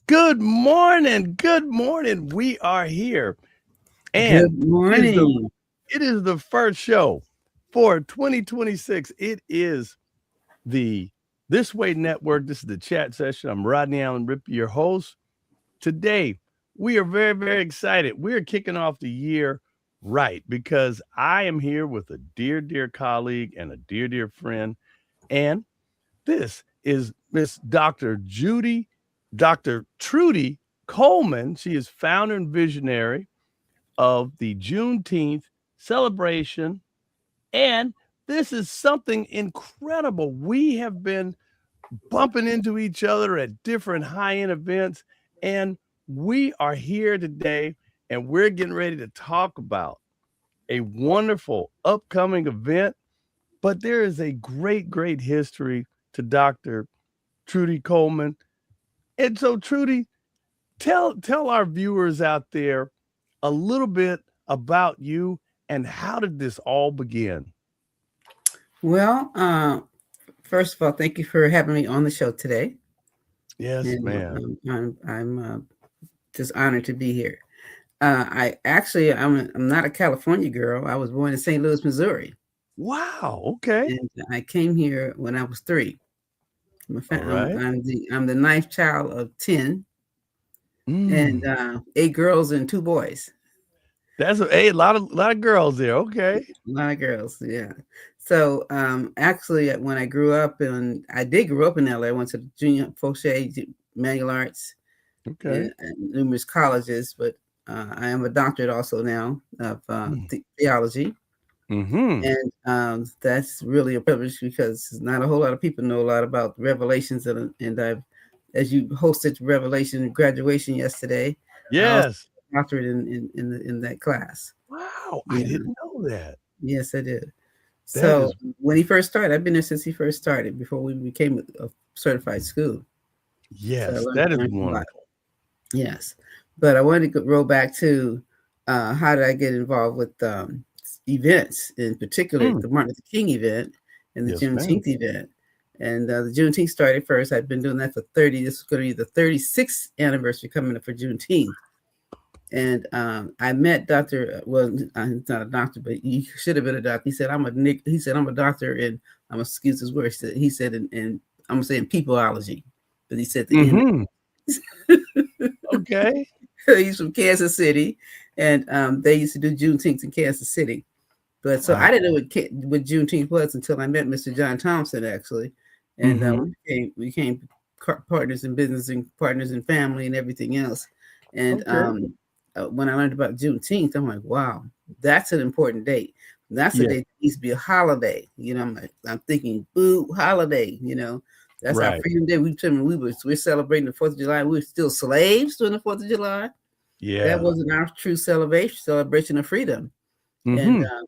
Good morning. Good morning. We are here. And Good it is the morning. it is the first show for 2026. It is the This Way Network. This is the chat session. I'm Rodney Allen Rippey, your host. Today, we are very, very excited. We're kicking off the year right because I am here with a dear, dear colleague and a dear, dear friend. And this is Miss Dr. Trudy Colemen. She is founder and visionary of the Juneteenth celebration. And this is something incredible. We have been bumping into each other at different high end events, and we are here today and we're getting ready to talk about a wonderful upcoming event. But there is a great, great history to Dr. Trudy Colemen. And so, Trudy, tell our viewers out there a little bit about you and how did this all begin? Well, first of all, thank you for having me on the show today. Yes, And ma'am. I'm just honored to be here. I'm not a California girl. I was born in St. Louis, Missouri, Wow. Okay. and I came here when I was 3. All right. I'm the ninth child of 10, and Mm. 8 girls and 2 boys. That's a lot of girls there. Okay. A lot of girls, yeah. So actually, when I grew up, and I did grow up in LA, I went to the Junior Fauché Manual Arts Okay. and numerous colleges, but I am a doctorate also now of theology. Mm-hmm. And that's really a privilege because not a whole lot of people know a lot about Revelations. And I've, as you hosted Revelation graduation yesterday, I also Yes. have a doctorate in that class. Wow. I Yeah, didn't know that. yes, I did. That So is when he first started, I've been there since he first started, before we became a certified school. So I yes, learned, that is learned a lot. wonderful. Yes, but I wanted to roll back to how did I get involved with events, in particular Mm. the Martin Luther King event and the Yes, ma'am. Juneteenth event. And the Juneteenth started first. I've been doing that for 30. This is going to be the 36th anniversary coming up for Juneteenth. And I met Dr. Well, he's not a doctor, but he should have been a doctor. He said, He said, I'm a doctor, and I'm excuse his words. He said, and I'm saying peopleology, but he said the end. Mm-hmm. Okay. He's from Kansas City, and they used to do Juneteenth in Kansas City. But so I Wow. didn't know what Juneteenth was until I met Mr. John Thompson, actually, and Mm-hmm. we became partners in business and partners in family and everything else. And Okay. when I learned about Juneteenth, I'm like, wow, that's an important date. That's a Yeah. date that needs to be a holiday. I'm thinking, boo, holiday. That's our Right. freedom day. We're celebrating the 4th of July. We were still slaves during the 4th of July. That Yeah. wasn't our true celebration of freedom. And Mm-hmm.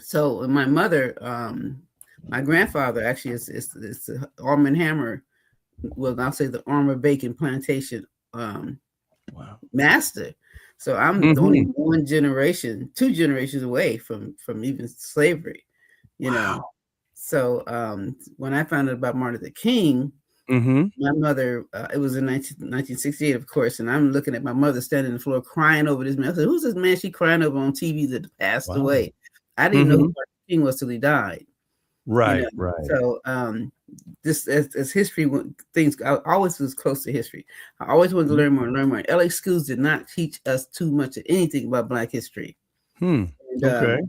so my mother, my grandfather actually is the Arm and Hammer. Well, I'll say the Armor Bacon Plantation Wow. master. So I'm only Mm-hmm. 2 generations away from even slavery. You know. Wow. So when I found out about Martin Luther King, Mm-hmm. my mother, it was in 1968, of course, and I'm looking at my mother standing on the floor crying over this man. I said, who's this man she crying over on TV that passed Wow. away? I didn't know who Mm-hmm. Martin King was till he died. you know. Right. Right. So this as history things, I always was close to history. I always wanted to learn more and learn more. LA schools did not teach us too much of anything about Black history, Hmm. and, Okay.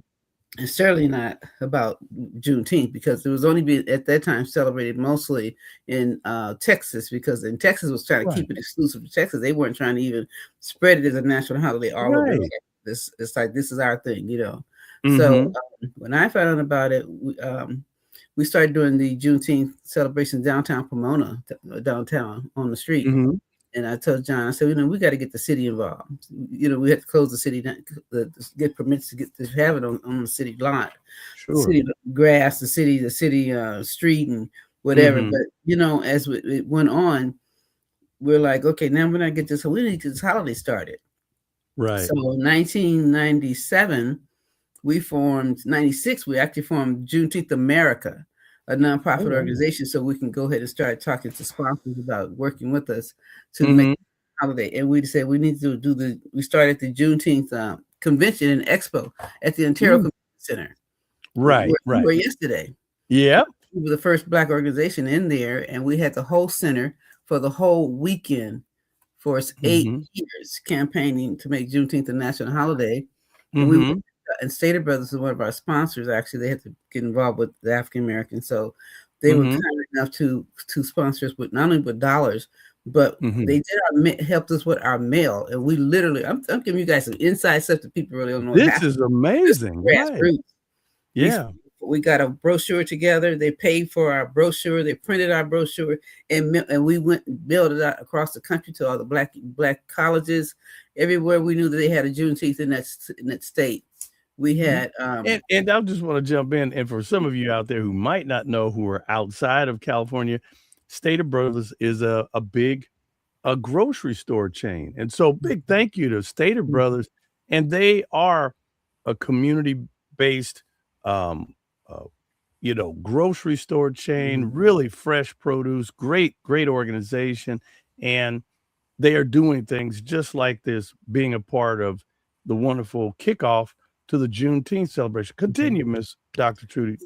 and certainly not about Juneteenth, because it was only being at that time celebrated mostly in Texas, because in Texas was trying to Right. keep it exclusive to Texas. They weren't trying to even spread it as a national holiday all over Right. Texas. It's like, this is our thing. So Mm-hmm. when I found out about it, we started doing the Juneteenth celebration downtown Pomona, downtown on the street. Mm-hmm. And I told John, I said, we got to get the city involved. We had to close the city down, get permits to have it on the city lot, Sure. city grass, the city street and whatever. Mm-hmm. But as it went on, we're like, okay, now we're not get this. We need to get this holiday started. Right. So in 1997, we formed 96. We actually formed Juneteenth America, a nonprofit Oh, wow. organization, so we can go ahead and start talking to sponsors about working with us to make Mhm. holiday. And we said we need to do we started the Juneteenth convention and expo at the Ontario Mm. Convention Center, Right, where we right. were yesterday. Yep. We were the first Black organization in there, and we had the whole center for the whole weekend for 8 Mhm. years campaigning to make Juneteenth a national holiday. And we Mhm. and Stater Brothers is one of our sponsors. Actually, they had to get involved with the African Americans, so they were Mhm. kind enough to sponsor us with not only with dollars, but they Mhm. did helped us with our mail. And we literally, I'm giving you guys some inside stuff that people really don't know what This happened. is This is amazing. Right. grassroots. We Yeah. we got a brochure together. They paid for our brochure. They printed our brochure, and we went and mailed it out across the country to all the black colleges, everywhere we knew that they had a Juneteenth in that state. We Mhm. had And I just wanna jump in, and for some of you out there who might not know who are outside of California, Stater Brothers is a big a grocery store chain, and so big thank you to Stater Brothers, and they are a community-based, um, uh, grocery store chain, really fresh produce, great organization, and they are doing things just like this, being a part of the wonderful kickoff to the Juneteenth celebration. Continue, Miss Dr. Trudy.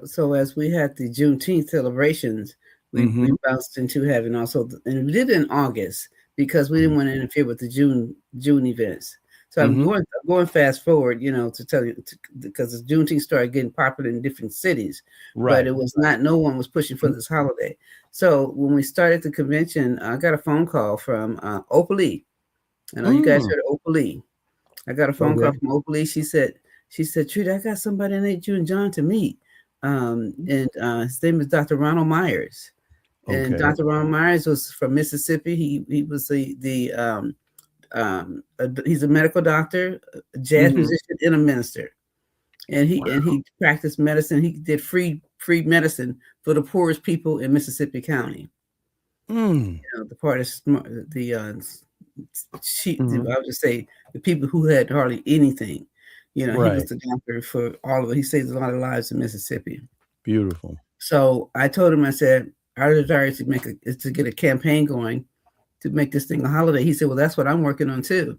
so as we had the Juneteenth celebrations, we Mhm, bounced into having also, and we did it in August because we didn't mhm, want to interfere with the June events. So mhm. I'm going fast forward, to tell you because the Juneteenth started getting popular in different cities, but Right. it was not no one was pushing for Mhm. this holiday. So when we started the convention, I got a phone call from Opalee. I know you guys Mm, heard of Opalee. I got a phone call okay. from Oakley. She said, Trudy, I got somebody I need you and John to meet. And his name is Dr. Ronald Myers. And Okay. Dr. Ronald Myers was from Mississippi. He was he's a medical doctor, a jazz Mhm. musician, and a minister. And Wow. he practiced medicine. He did free medicine for the poorest people in Mississippi County. Mm. The part of the Mhm. I would just say the people who had hardly anything. He was Right. the doctor for all of it. He saved a lot of lives in Mississippi. Beautiful. So I told him, I said, our desire is to get a campaign going to make this thing a holiday. He said, well, that's what I'm working on too.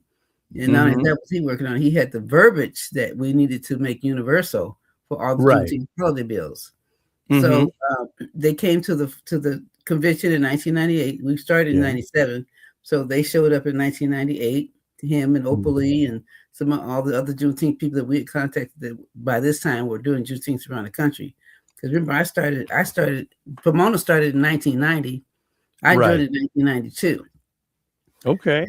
And not only Mhm. that was he working on, he had the verbiage that we needed to make universal for all the Right. Juneteenth holiday bills. Mhm. So they came to the convention in 1998. We started in Yeah. '97, so they showed up in 1998. Him and Mhm. Opalee and some of all the other Juneteenth people that we had contacted that by this time were doing Juneteenth around the country. Because remember, Pomona started in 1990. I joined Right. in 1992. Okay.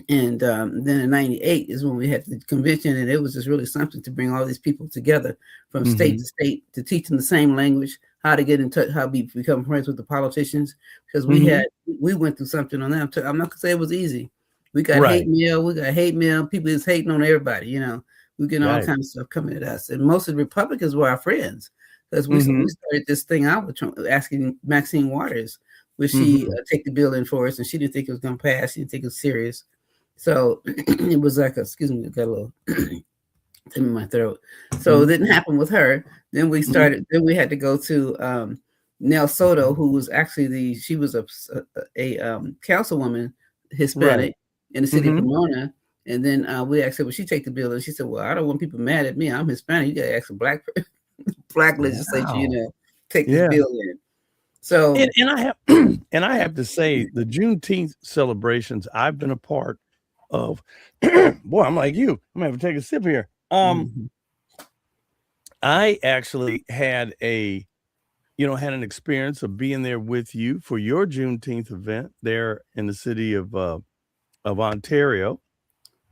And then in '98 is when we had the convention, and it was just really something to bring all these people together from state to Mhm. state to teach them the same language, how to get in touch, how we become friends with the politicians. Because Mhm. we went through something on that. I'm not gonna say it was easy. We got hate Right. mail. We got hate mail. People is hating on everybody. We getting all Right. kinds of stuff coming at us, and most of the Republicans were our friends because we Mhm. started this thing out with asking Maxine Waters would she Mhm. take the bill in for us, and she didn't think it was gonna pass. She didn't think it was serious. So it was like excuse me, got a little thing in my throat. So it Mhm. didn't happen with her. Mhm. Then we had to go to Nell Soto, who was actually she was a councilwoman, Right. Hispanic in the city of Mhm. Pomona. And then we asked her, "Will she take the bill?" And she said, "Well, I don't want people mad at me. I'm Hispanic. You got to ask a black legislature, Wow. take this Yeah. bill in." So And I have and I have to say the Juneteenth celebrations I've been a part of. Boy, I'm like you. I'm gonna have to take a sip here. mhm, I actually had an experience of being there with you for your Juneteenth event there in the city of Ontario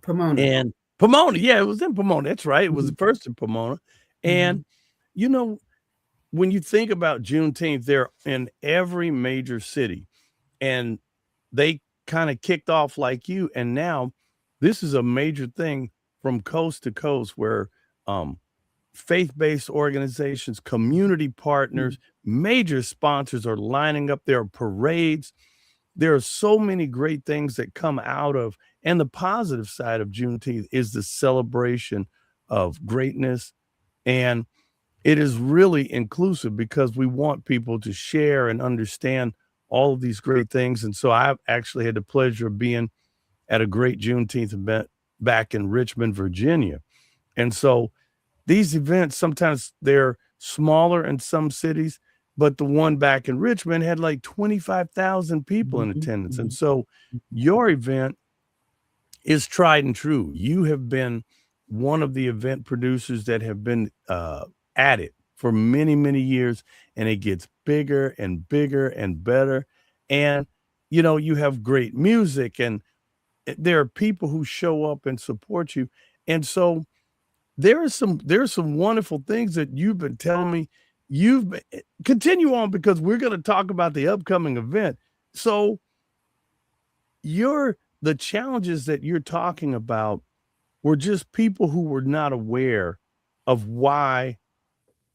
Pomona. and Pomona. Yeah, it was in Pomona. That's right. It was Mhm, first in Pomona. And mhm, you know, when you think about Juneteenth, they're in every major city, and they kind of kicked off like you, and now this is a major thing from coast to coast where um, faith-based organizations, community mhm, partners, major sponsors are lining up. There are parades. There are so many great things that come out of, and the positive side of Juneteenth is the celebration of greatness. And it is really inclusive because we want people to share and understand all of these great things. And so I actually had the pleasure of being at a great Juneteenth event back in Richmond, Virginia. And so these events, sometimes they're smaller in some cities, but the one back in Richmond had like 25,000 people in attendance. And so your event is tried and true. You have been one of the event producers that have been at it for many, many years, and it gets bigger and bigger and better. And, you know, you have great music, and there are people who show up and support you. And so there's some wonderful things that you've been telling me. Continue on because we're going to talk about the upcoming event. So the challenges that you're talking about were just people who were not aware of why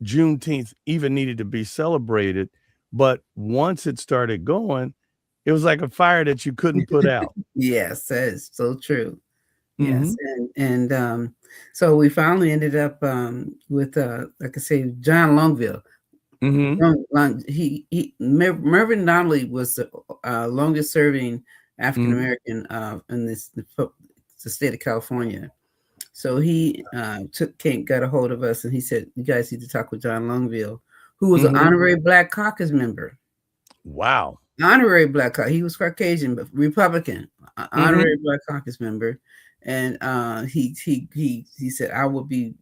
Juneteenth even needed to be celebrated. But once it started going, it was like a fire that you couldn't put out. Yes, that is so true. Yes, Mm-hmm. and so we finally ended up with like I say, John Longville. Mm-hmm. Mervyn Donnelly was the longest serving African Mm-hmm. American in the state of California. So he got a hold of us, and he said, "You guys need to talk with John Longville, who was an Mm-hmm. honorary Black Caucus member." Wow. Honorary Black Caucus. He was Caucasian, but Republican. Honorary Mm-hmm. Black Caucus member, and he said, "I will be."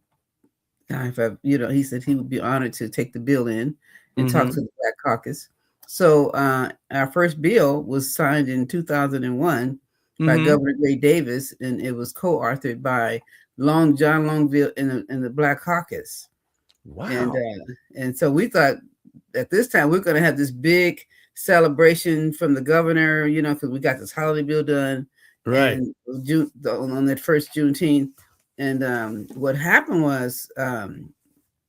If I, he said he would be honored to take the bill in and talk to Mm-hmm. the Black Caucus. So our first bill was signed in 2001 by Mm-hmm. Governor Gray Davis, and it was co-authored by John Longville in the Black Caucus. And Wow. and so we thought at this time we're going to have this big celebration from the governor, because we got this holiday bill done, Right. and on that first Juneteenth. And what happened was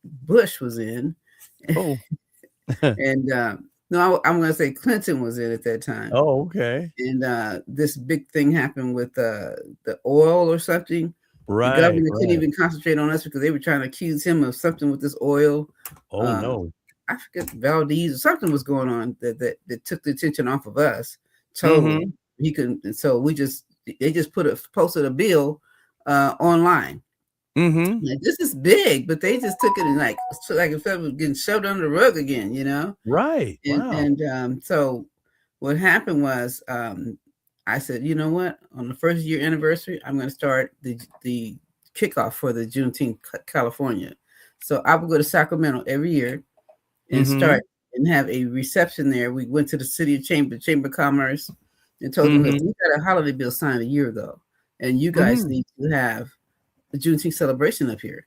Bush was in, Oh. and no, I'm going to say Clinton was in at that time. Oh, okay. And this big thing happened with the oil or something. The Right, governor couldn't right. even concentrate on us because they were trying to accuse him of something with this oil. Oh, Um, no. I forget Valdez or something was going on that took the attention off of us totally. Mhm. He couldn't, and so they just posted a bill online. Mhm. Like, this is big, but they just took it and like if it was getting shoved under the rug again. Right. Wow. And so what happened was I said, you know what? On the first year anniversary, I'm going to start the kickoff for the Juneteenth California. So I would go to Sacramento every year and Mhm. start and have a reception there. We went to the city Chamber of Commerce and told them, look, Mhm. we got a holiday bill signed a year ago, and you guys Mhm. need to have the Juneteenth celebration up here,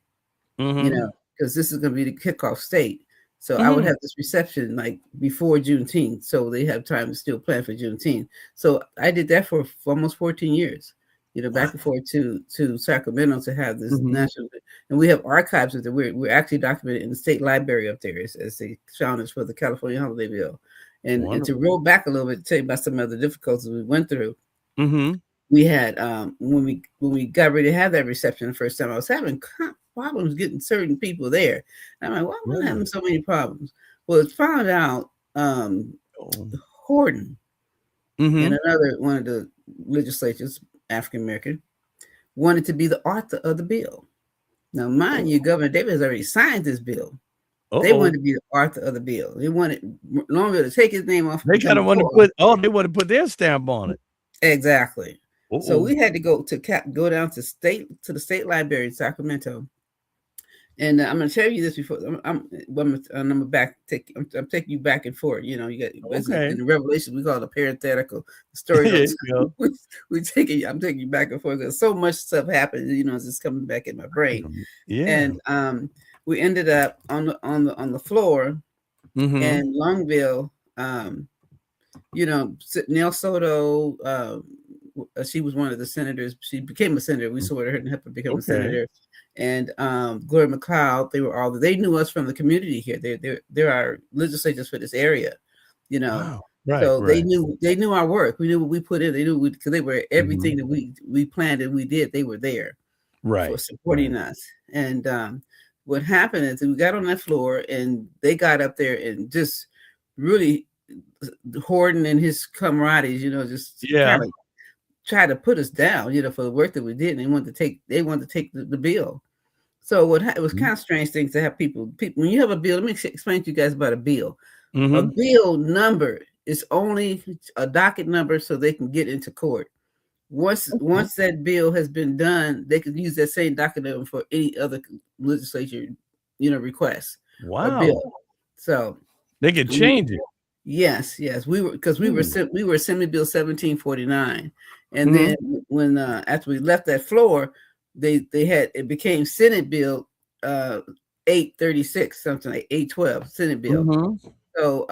Mhm. because this is going to be the kickoff state. So I would Mhm. have this reception like before Juneteenth, so they have time to still plan for Juneteenth. So I did that for almost 14 years, back and Wow. forth to Sacramento to have this Mhm. national, and we have archives of it. We're actually documented in the state library up there as the founders for the California Holiday Bill. And to Wonderful. roll back a little bit, to tell you about some of the difficulties we went through. Mhm. We had when we got ready to have that reception the first time, I was having problems getting certain people there. And I'm like, why am I having Really? so many problems? Well, it's found out Oh. Horton and Mhm. another one of the legislatures, African American, wanted to be the author of the bill. Now, mind you, Oh. Governor Davis has already signed this bill. They wanted Uh-oh. to be the author of the bill. They wanted Longville to take his name off and They become kinda the want to co-author. they want to put their stamp on it. Exactly. So Uh-oh. we had to go down to the state library in Sacramento. And I'm going to tell you this before I'm back. I'm taking you back and forth. You got in Okay. the Revelation we call it a parenthetical. The story There goes. you go. I'm taking you back and forth because so much stuff happened. It's just coming back in my brain. Yeah. And we ended up on the floor, Mhm. and Longville. Nell Soto, she was one of the senators. She became a senator. We saw her and helped her become a Okay. senator. And Gloria McLeod, they knew us from the community here. They're our legislators for this area, you know. Wow. Right, So right. they knew our work. We knew what we put in. They knew because they were Mhm. everything that we planned and we did. They were there for Right, supporting right. us. And what happened is we got on that floor and they got up there and just really Horton and his camaraderies, just Yeah. kind of tried to put us down, for the work that we did. And they wanted to take the bill. So it was kind of strange things to have people, when you have a bill, let me explain to you guys about a bill. A bill number is only a docket number so they can get into court. Once that bill has been done, they can use that same docket number for any other legislature, request. Wow. Or bill. So they could change it. Yes. We were Assembly Bill 1749, and then when after we left that floor, it became Senate Bill 836, something like 812 Senate Bill. So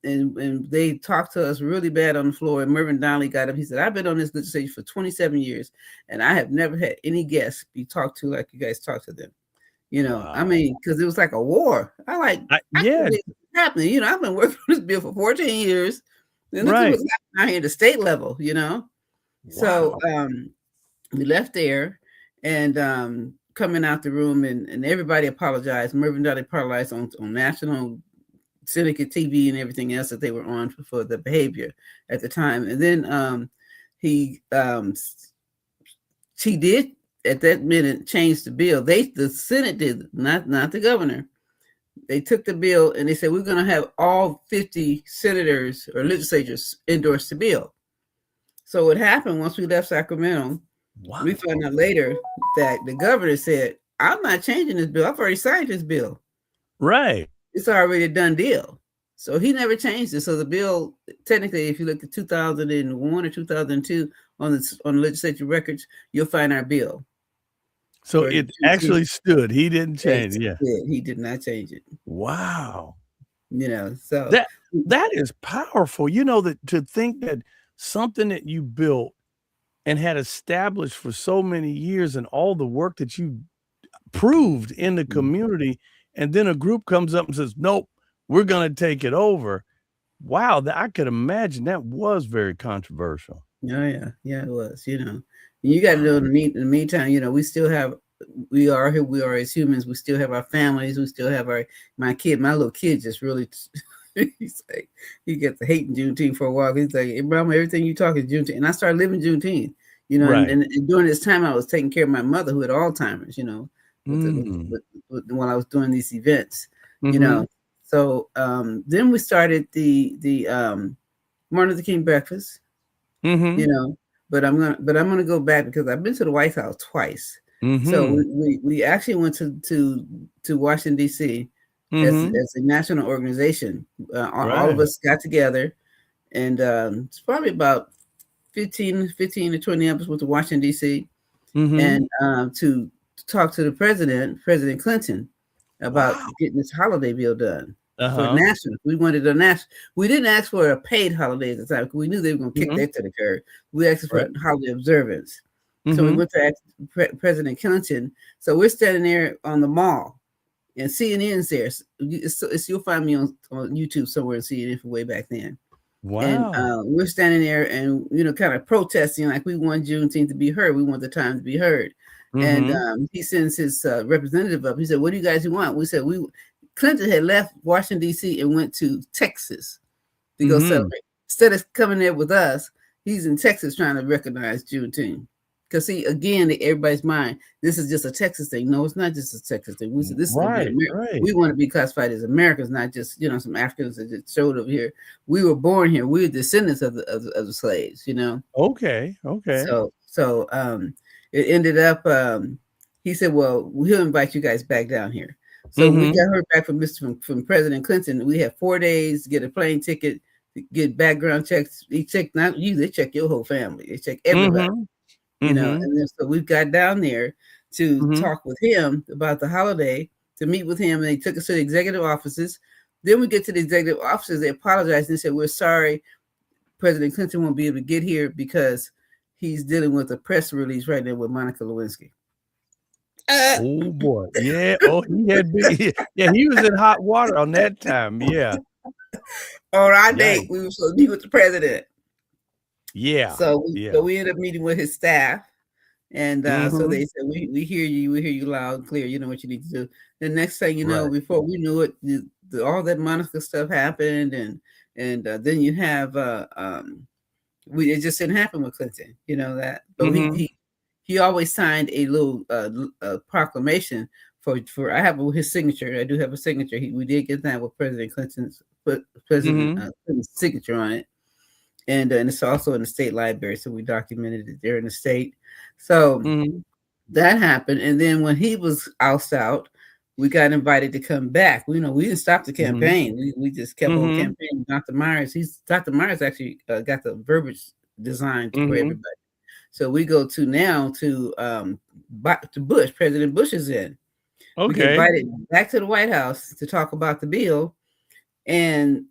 and they talked to us really bad on the floor. And Mervyn Donnelly got up. He said, "I've been on this legislature for 27 years, and I have never had any guests be talked to like you guys talk to them." Wow. I mean, because it was like a war. Happening. I've been working on this bill for 14 years. And this was out here at the state level, Wow. So we left there and coming out the room and everybody apologized. Mervyn Donnelly apologized on national syndicate TV and everything else that they were on for the behavior at the time. And then he did at that minute change the bill. The Senate did, not the governor. They took the bill and they said, we're going to have all 50 senators or legislators endorse the bill. So what happened once we left Sacramento, we found out later that the governor said, I'm not changing this bill. I've already signed this bill. Right. It's already a done deal. So he never changed it. So the bill, technically, if you look at 2001 or 2002 on the legislature records, you'll find our bill. So it actually stood. He didn't change it. Yeah. He did not change it. Wow. So that is powerful. That to think that something that you built and had established for so many years and all the work that you proved in the community, and then a group comes up and says, nope, we're going to take it over. Wow. I could imagine that was very controversial. Oh, yeah. Yeah, it was, You got to know in the meantime, we still have, we are who we are as humans. We still have our families. We still have my little kid just really, he's like, he gets hating Juneteenth for a while. He's like, hey, Mama, everything you talk is Juneteenth. And I started living Juneteenth, right. and during this time I was taking care of my mother who had Alzheimer's, when I was doing these events, So then we started the Martin Luther King breakfast, But I'm gonna go back because I've been to the White House twice. So we actually went to Washington D.C. As a national organization. All of us got together, and it's probably about 15 to 20 of us went to Washington D.C. And to talk to the President Clinton, about getting this holiday bill done. For national. We wanted a national. We didn't ask for a paid holiday at the time because we knew they were going to kick that to the curb. We asked for holiday observance. So we went to ask President Clinton. So we're standing there on the mall, and CNN's there. You'll find me on YouTube somewhere in CNN from way back then. Wow. And we're standing there and, kind of protesting like we want Juneteenth to be heard. We want the time to be heard. And he sends his representative up. He said, what do you guys want? We said, Clinton had left Washington, D.C. and went to Texas to go celebrate. Instead of coming there with us, he's in Texas trying to recognize Juneteenth. Because, see, again, in everybody's mind, this is just a Texas thing. No, it's not just a Texas thing. We said, this is we want to be classified as Americans, not just, some Africans that just showed up here. We were born here. We're descendants of the slaves, Okay. So it ended up, he said, well, we'll invite you guys back down here. So we got her back from President Clinton. We had 4 days to get a plane ticket, get background checks. They check not you, they check your whole family. They check everybody, And then so we got down there to talk with him about the holiday, to meet with him, and they took us to the executive offices. Then we get to the executive offices. They apologized and said, "We're sorry, President Clinton won't be able to get here because he's dealing with a press release right now with Monica Lewinsky." Oh boy, yeah. Oh, he was in hot water on that time. Yeah. On our date, we were supposed to meet with the president. Yeah. So we ended up meeting with his staff, And so Mm-hmm. they said, we hear you, we hear you loud and clear. You know what you need to do. The next thing you know, Right. before we knew it, all that Monica stuff happened, and then you have it just didn't happen with Clinton. You know that, but Mm-hmm. he always signed a little proclamation for. I have his signature. I do have a signature. We did get that with President Clinton's President Mm-hmm. Clinton's signature on it, and it's also in the state library. So we documented it there in the state. So Mm-hmm. that happened, and then when he was ousted out, we got invited to come back. We didn't stop the Mm-hmm. campaign. We just kept on Mm-hmm. campaigning. Dr. Myers actually got the verbiage designed for Mm-hmm. everybody. So we go to now to Bush. President Bush is in. We get Okay. invited back to the White House to talk about the bill, and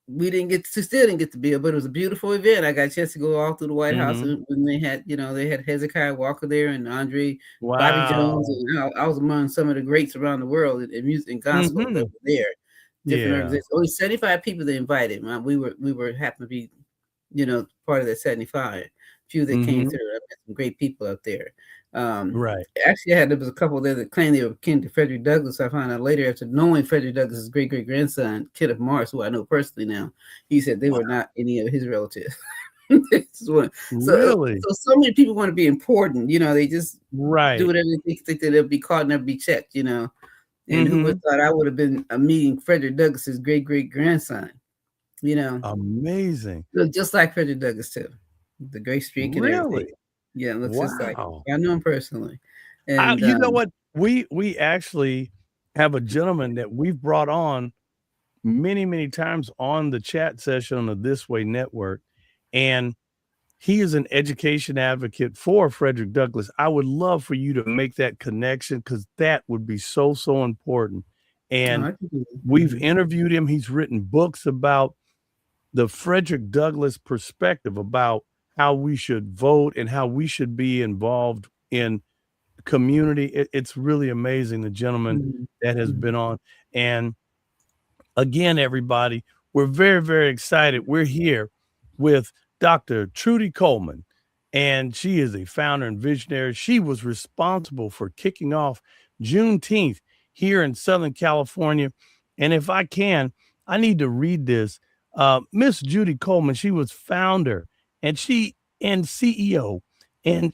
we still didn't get the bill, but it was a beautiful event. I got a chance to go all through the White House, Mm-hmm. and when they had Hezekiah Walker there and Andre Bobby Jones, Wow. and I was among some of the greats around the world in music and gospel that Mm-hmm. were there. Different Yeah. organizations, only 75 people they invited. We were happened to be, part of that 75 few that came Mm-hmm. through. I met some great people up there. Um, Right. Actually, there was a couple there that claimed they were kin to Frederick Douglass. I found out later after knowing Frederick Douglass's great great grandson, Kenneth Morris, who I know personally now. He said they Wow. were not any of his relatives. So, Really? so many people want to be important. They just do Right. whatever they think that they'll be caught and they'll be checked. And who would Mm-hmm. have thought I would have been meeting Frederick Douglass's great great grandson? You know, Amazing. Look just like Frederick Douglass too, the great streak and everything. Really? Yeah, it looks just like Wow. I know him personally, I, and you know what? We actually have a gentleman that we've brought on many, many times on the chat session of This Way Network. And he is an education advocate for Frederick Douglass. I would love for you to make that connection because that would be so, so important. And I can do we've that. interviewed him. He's written books about the Frederick Douglass perspective about how we should vote and how we should be involved in community. It's really amazing, the gentleman Mhm. that has Mhm. been on. And again, everybody, we're very, very excited. We're here with Dr. Trudy Colemen, and she is a founder and visionary. She was responsible for kicking off Juneteenth here in Southern California. And if I can, I need to read this. Miss Judy Coleman, she was founder and CEO, and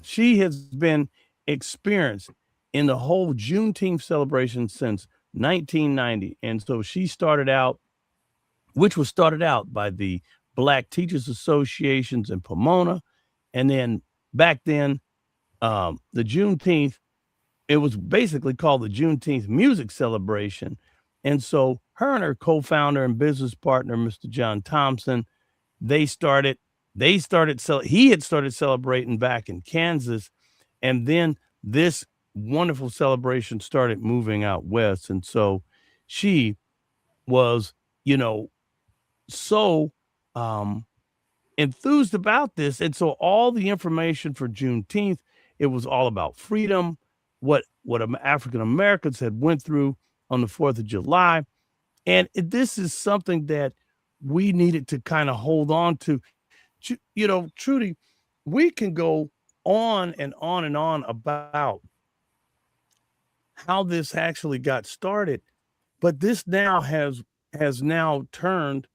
she has been experienced in the whole Juneteenth celebration since 1990. And so she started out, which was started out by the Black Teachers Associations in Pomona. And then back then, the Juneteenth, it was basically called the Juneteenth Music Celebration. And so her and her co-founder and business partner, Mr. John Thompson, they started, he had started celebrating back in Kansas. And then this wonderful celebration started moving out west. And so she was, you know, so um, enthused about this. And so all the information for Juneteenth, it was all about freedom, what African Americans had went through on the 4th of July. And this is something that we needed to kind of hold on to. Trudy, we can go on and on and on about how this actually got started, but this now has now turned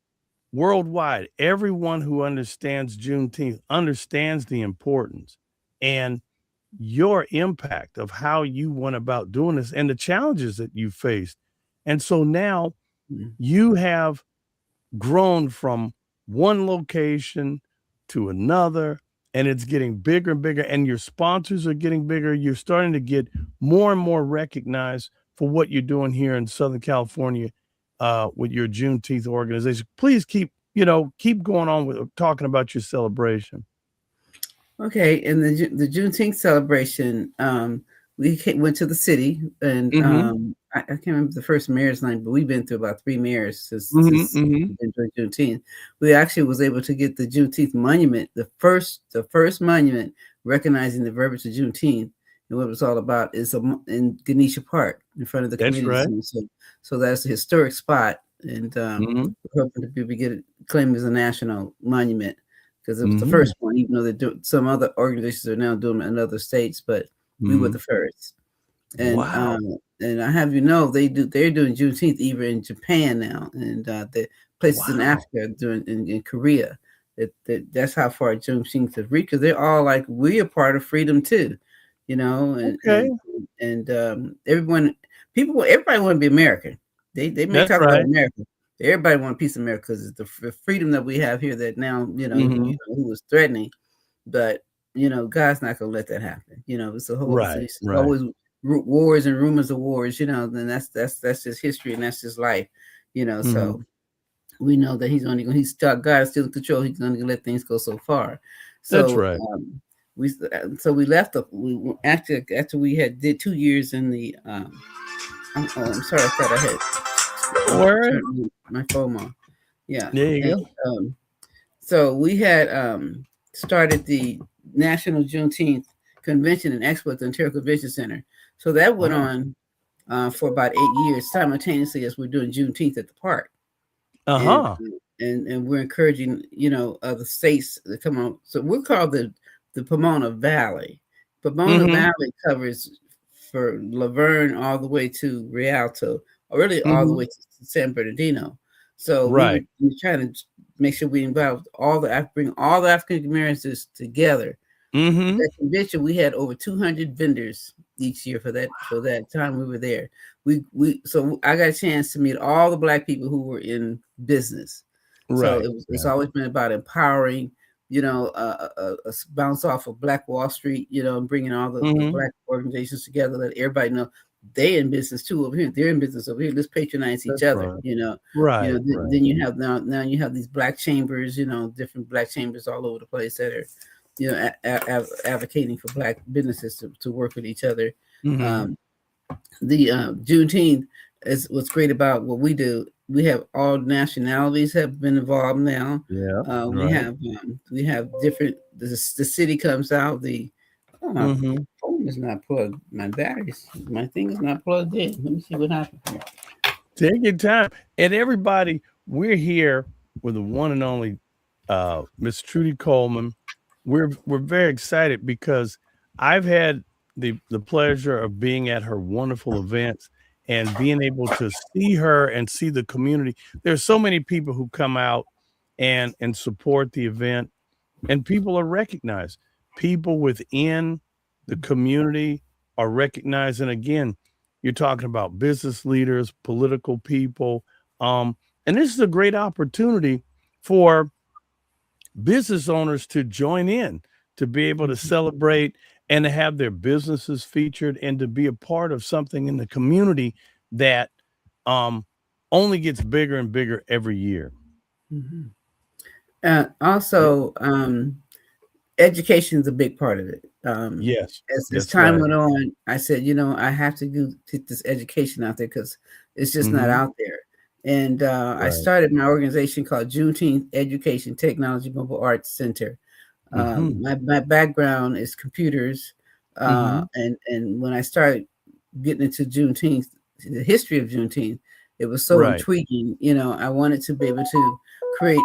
worldwide. Everyone who understands Juneteenth understands the importance and your impact of how you went about doing this and the challenges that you faced. And so now Mhm. you have grown from one location to another, and it's getting bigger and bigger, and your sponsors are getting bigger. You're starting to get more and more recognized for what you're doing here in Southern California with your Juneteenth organization. Please keep going on with talking about your celebration. Okay, and the Juneteenth celebration, went to the city, and Mm-hmm. I can't remember the first mayor's name, but we've been through about 3 mayors Mm-hmm. since Mm-hmm. we've been doing Juneteenth. We actually was able to get the Juneteenth monument, the first monument recognizing the verbiage of Juneteenth and what it was all about is in Ganesha Park in front of the That's community right. center. So that's a historic spot, and Mm-hmm. we're hoping to be able to get it claimed as a national monument because it was the first one, even though some other organizations are now doing it in other states, but we were the first. And Wow. and I have they're doing Juneteenth even in Japan now, and the places in Wow. Africa doing in Korea. That's how far Juneteenth has reached, because they're all like, we are part of freedom too, and Okay. everybody want to be American. They may That's talk about right. America. Everybody want a piece of America because it's the freedom that we have here that now who was threatening, but God's not going to let that happen. It's Right. it's Right. always wars and rumors of wars. Then that's just history, and that's just life. So we know that God is still in control. He's only going to let things go so far. That's So right. we left. After we did 2 years in the. I'm sorry, I thought I had Don't worry. turned my phone on. Yeah. There you go. So we had started the National Juneteenth Convention and Expo at the Ontario Convention Center. So that went on for about 8 years simultaneously as we're doing Juneteenth at the park. And we're encouraging other states to come on. So we're called the Pomona Valley. Pomona Valley covers for Laverne all the way to Rialto, or really all the way to San Bernardino. So we were trying to make sure we involved bring all the African Americans together. That convention, we had over 200 vendors each year for that time we were there. So I got a chance to meet all the Black people who were in business. So it's always been about empowering, bounce off of Black Wall Street, and bringing all the Black organizations together, let everybody know they in business too over here. They're in business over here. Let's patronize each other. Right. Then you have now you have these Black chambers, different Black chambers all over the place that are, advocating for Black businesses to work with each other. The Juneteenth is what's great about what we do. We have all nationalities have been involved now. Yeah. We have different. The city comes out. My phone is not plugged. My thing is not plugged in. Let me see what happened here. Take your time. And everybody, we're here with the one and only Miss Trudy Colemen. We're very excited because I've had the pleasure of being at her wonderful events and being able to see her and see the community. There's so many people who come out and support the event, and people are recognized. People within the community are recognized. And again, you're talking about business leaders, political people. And this is a great opportunity for business owners to join in, to be able to celebrate and to have their businesses featured and to be a part of something in the community that only gets bigger and bigger every year. Also, education is a big part of it. Yes. As time went on, I said, I have to get this education out there because it's just not out there. And I started my organization called Juneteenth Education Technology Mobile Arts Center. My background is computers. And when I started getting into Juneteenth, the history of Juneteenth, it was so intriguing. I wanted to be able to create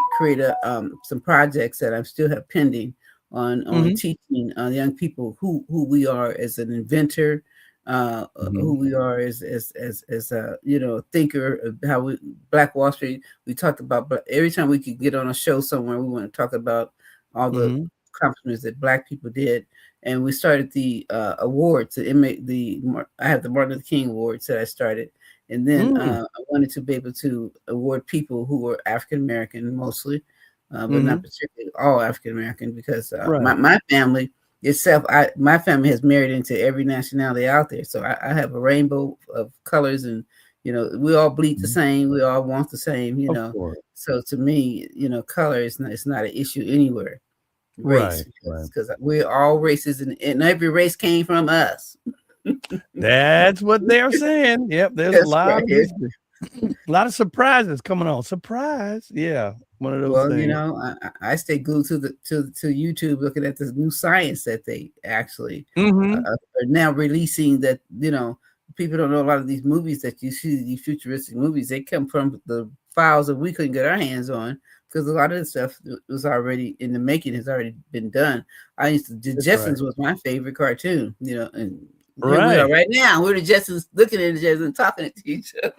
some projects that I still have pending on teaching young people who we are as an inventor, who we are as a thinker of how Black Wall Street. We talked about, but every time we could get on a show somewhere, we want to talk about all the accomplishments that Black people did. And we started the awards. I have the Martin Luther King Awards that I started. And then I wanted to be able to award people who were African American mostly, but not particularly all African American, because my family itself, my family has married into every nationality out there. So I have a rainbow of colors, and we all bleed the same. We all want the same. So to me, color is not an issue anywhere. Race, because we're all races, and every race came from us. That's what they're saying. Yep, there's a lot of surprises coming on. Surprise, yeah, one of those things. I stay glued to YouTube, looking at this new science that they actually are now releasing. That people don't know a lot of these movies that you see, these futuristic movies. They come from the files that we couldn't get our hands on because a lot of the stuff was already in the making, has already been done. The That's right. Jetsons was my favorite cartoon, and here we are Right. right now. We're the Jetsons looking at the Jetsons and talking to each other,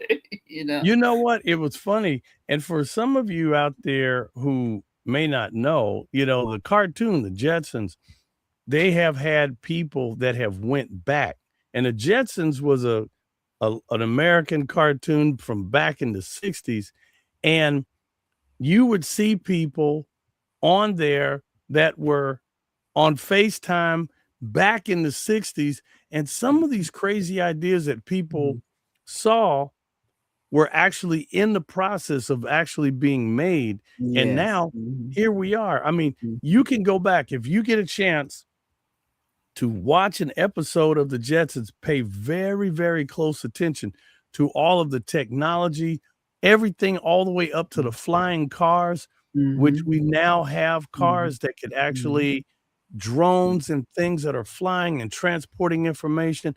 You know what? It was funny. And for some of you out there who may not know, the cartoon, the Jetsons, they have had people that have went back. And the Jetsons was an American cartoon from back in the 60s. And you would see people on there that were on FaceTime back in the 60s. And some of these crazy ideas that people saw were actually in the process of actually being made. And Yes. now here we are. I mean, you can go back if you get a chance to watch an episode of the Jetsons, pay very, very close attention to all of the technology, everything all the way up to the flying cars, which we now have cars that could actually drones and things that are flying and transporting information.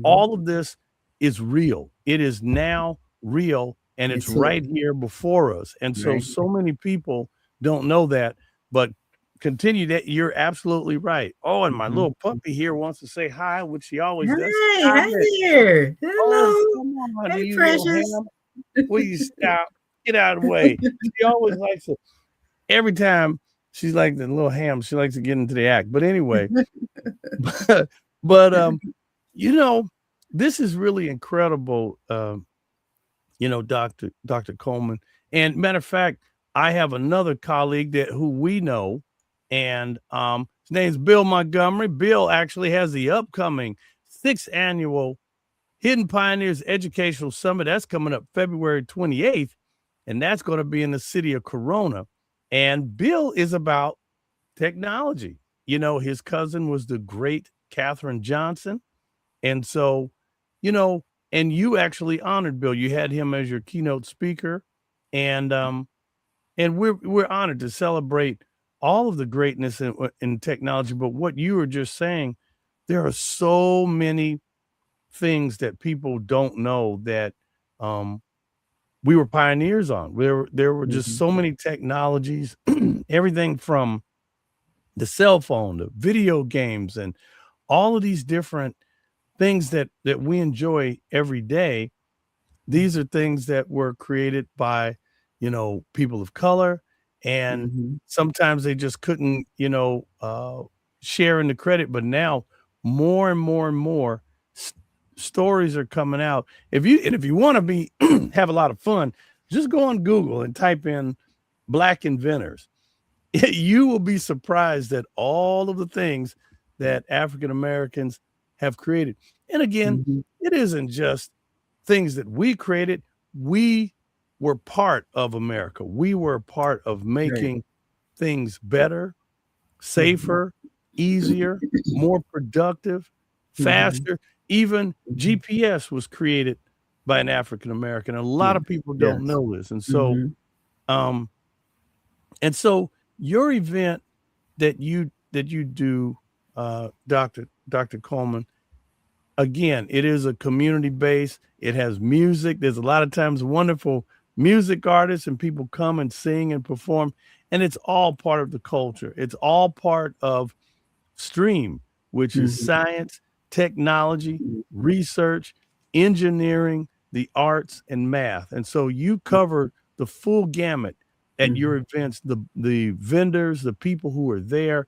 All of this is real. It is now real, and it's It's here, right here before us. And so, right? so many people don't know that, but continue that. You're absolutely right. Oh, and my little puppy here wants to say hi, which she always does. Hi, Stop hi it. there. Oh, Hello. come on, Hey, you little precious. ham. Please stop. Get out of the way. She always likes to, every time she's like the little ham, she likes to get into the act. But anyway, but you know, this is really incredible, Dr. Coleman. And matter of fact, I have another colleague that who we know, and his name's Bill Montgomery. Bill actually has the upcoming 6th annual Hidden Pioneers Educational Summit. That's coming up February 28th, and that's going to be in the city of Corona. And Bill is about technology. His cousin was the great Katherine Johnson. And so, you know, and you actually honored Bill. You had him as your keynote speaker. And we're honored to celebrate all of the greatness in technology. But what you were just saying, there are so many things that people don't know that um, we were pioneers on. There were just so many technologies, everything from the cell phone, the video games, and all of these different things that we enjoy every day. These are things that were created by, people of color, and sometimes they just couldn't, share in the credit. But now more and more and more s- stories are coming out. If you want to be have a lot of fun, just go on Google and type in Black inventors. You will be surprised at all of the things that African Americans have created. And again, it isn't just things that we created. We were part of America. We were part of Right. making things better, safer, easier, more productive, faster. Even GPS was created by an African American. A lot of people don't Yes. know this. Um, and so your event that you do, Dr. Coleman, again, it is a community base. It has music. There's a lot of times wonderful music artists and people come and sing and perform, and it's all part of the culture. It's all part of STREAM, which is science, technology, research, engineering, the arts, and math. And so you cover the full gamut at your events, the vendors, the people who are there,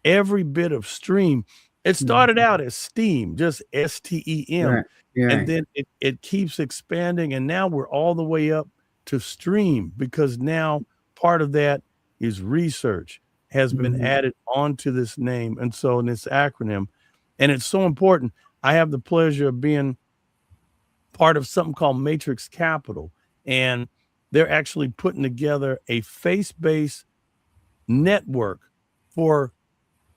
every bit of STREAM. It started out as STEAM, just STEM, Right. You're and right. then it keeps expanding, and now we're all the way up to STREAM because now part of that is research has been added onto this name, and so in this acronym, and it's so important. I have the pleasure of being part of something called Matrix Capital, and they're actually putting together a face-based network for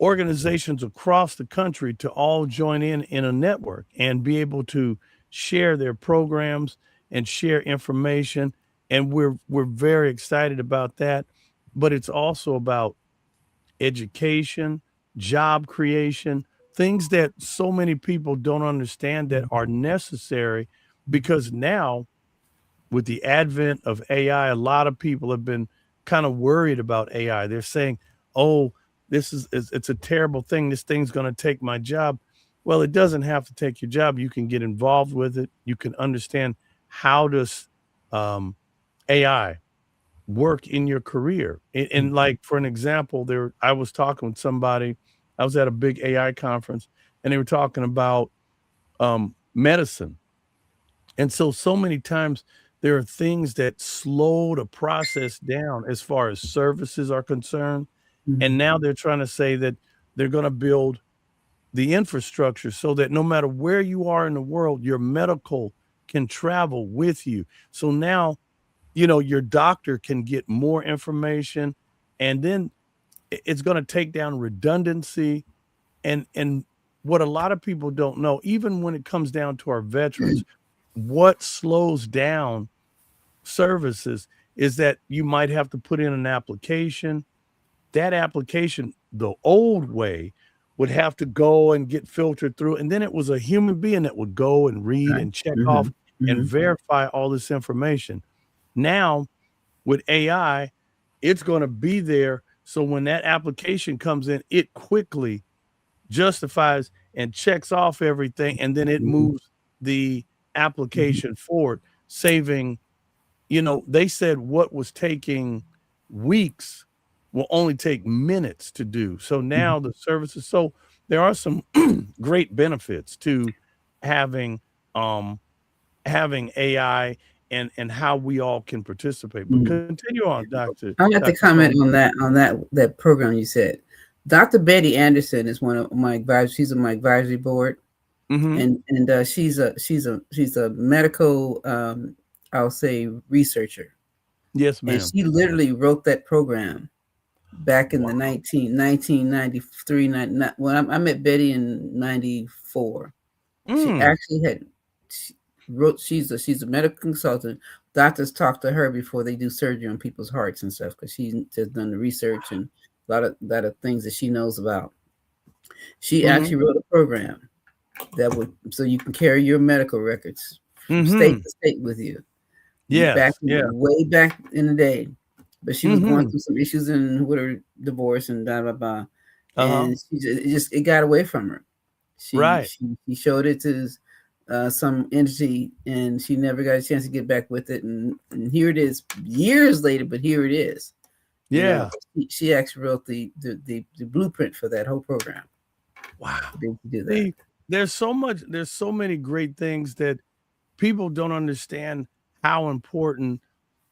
organizations across the country to all join in a network and be able to share their programs and share information, and we're very excited about that. But it's also about education, job creation, things that so many people don't understand that are necessary, because now with the advent of AI, a lot of people have been kind of worried about AI. They're saying, "Oh, this is it's a terrible thing. This thing's going to take my job." Well, it doesn't have to take your job. You can get involved with it. You can understand how does um, AI work in your career. And like for an example, there I was talking with somebody. I was at a big AI conference, and they were talking about medicine. And so many times there are things that slow the process down as far as services are concerned. And Mhm. now they're trying to say that they're going to build the infrastructure so that no matter where you are in the world, your medical can travel with you. So now, your doctor can get more information, and then it's going to take down redundancy. And what a lot of people don't know, even when it comes down to our veterans, what slows down services is that you might have to put in an application. That application, the old way, would have to go and get filtered through, and then it was a human being that would go and read Right. and check off Mhm. and Mhm. verify all this information. Now, with AI, it's going to be there. So when that application comes in, it quickly justifies and checks off everything, and then it Mhm. moves the Mhm. application forward, saving, they said what was taking weeks will only take minutes to do. So Mhm. now the services, so there are some great benefits to having um having AI and how we all can participate. But Mhm. continue on, I'd like to Dr. comment Coleman. on that program you said. Dr. Betty Anderson is one of my advisors. She's on my advisory board, Mhm. and she's a medical, I'll say, researcher, Yes, and ma'am. she literally wrote that program back in the Wow. 1993. When I met Betty in 94. She Mm. actually had she wrote. She's a medical consultant. Doctors talk to her before they do surgery on people's hearts and stuff because she's just done the research and a lot of things that she knows about. She Mhm. actually wrote a program that would so you can carry your medical records from state Mhm. to state with you. Back Yes, yeah. way back in the day, but she was going Mhm. through some issues and with her divorce and blah blah blah, Uh-huh. and it got away from her. She Right. she, she showed it to some entity, and she never got a chance to get back with it. And here it is, years later, but here it is. You know, Yeah. she actually wrote the blueprint for that whole program Wow. to be able to do that. See, there's so many great things that people don't understand how important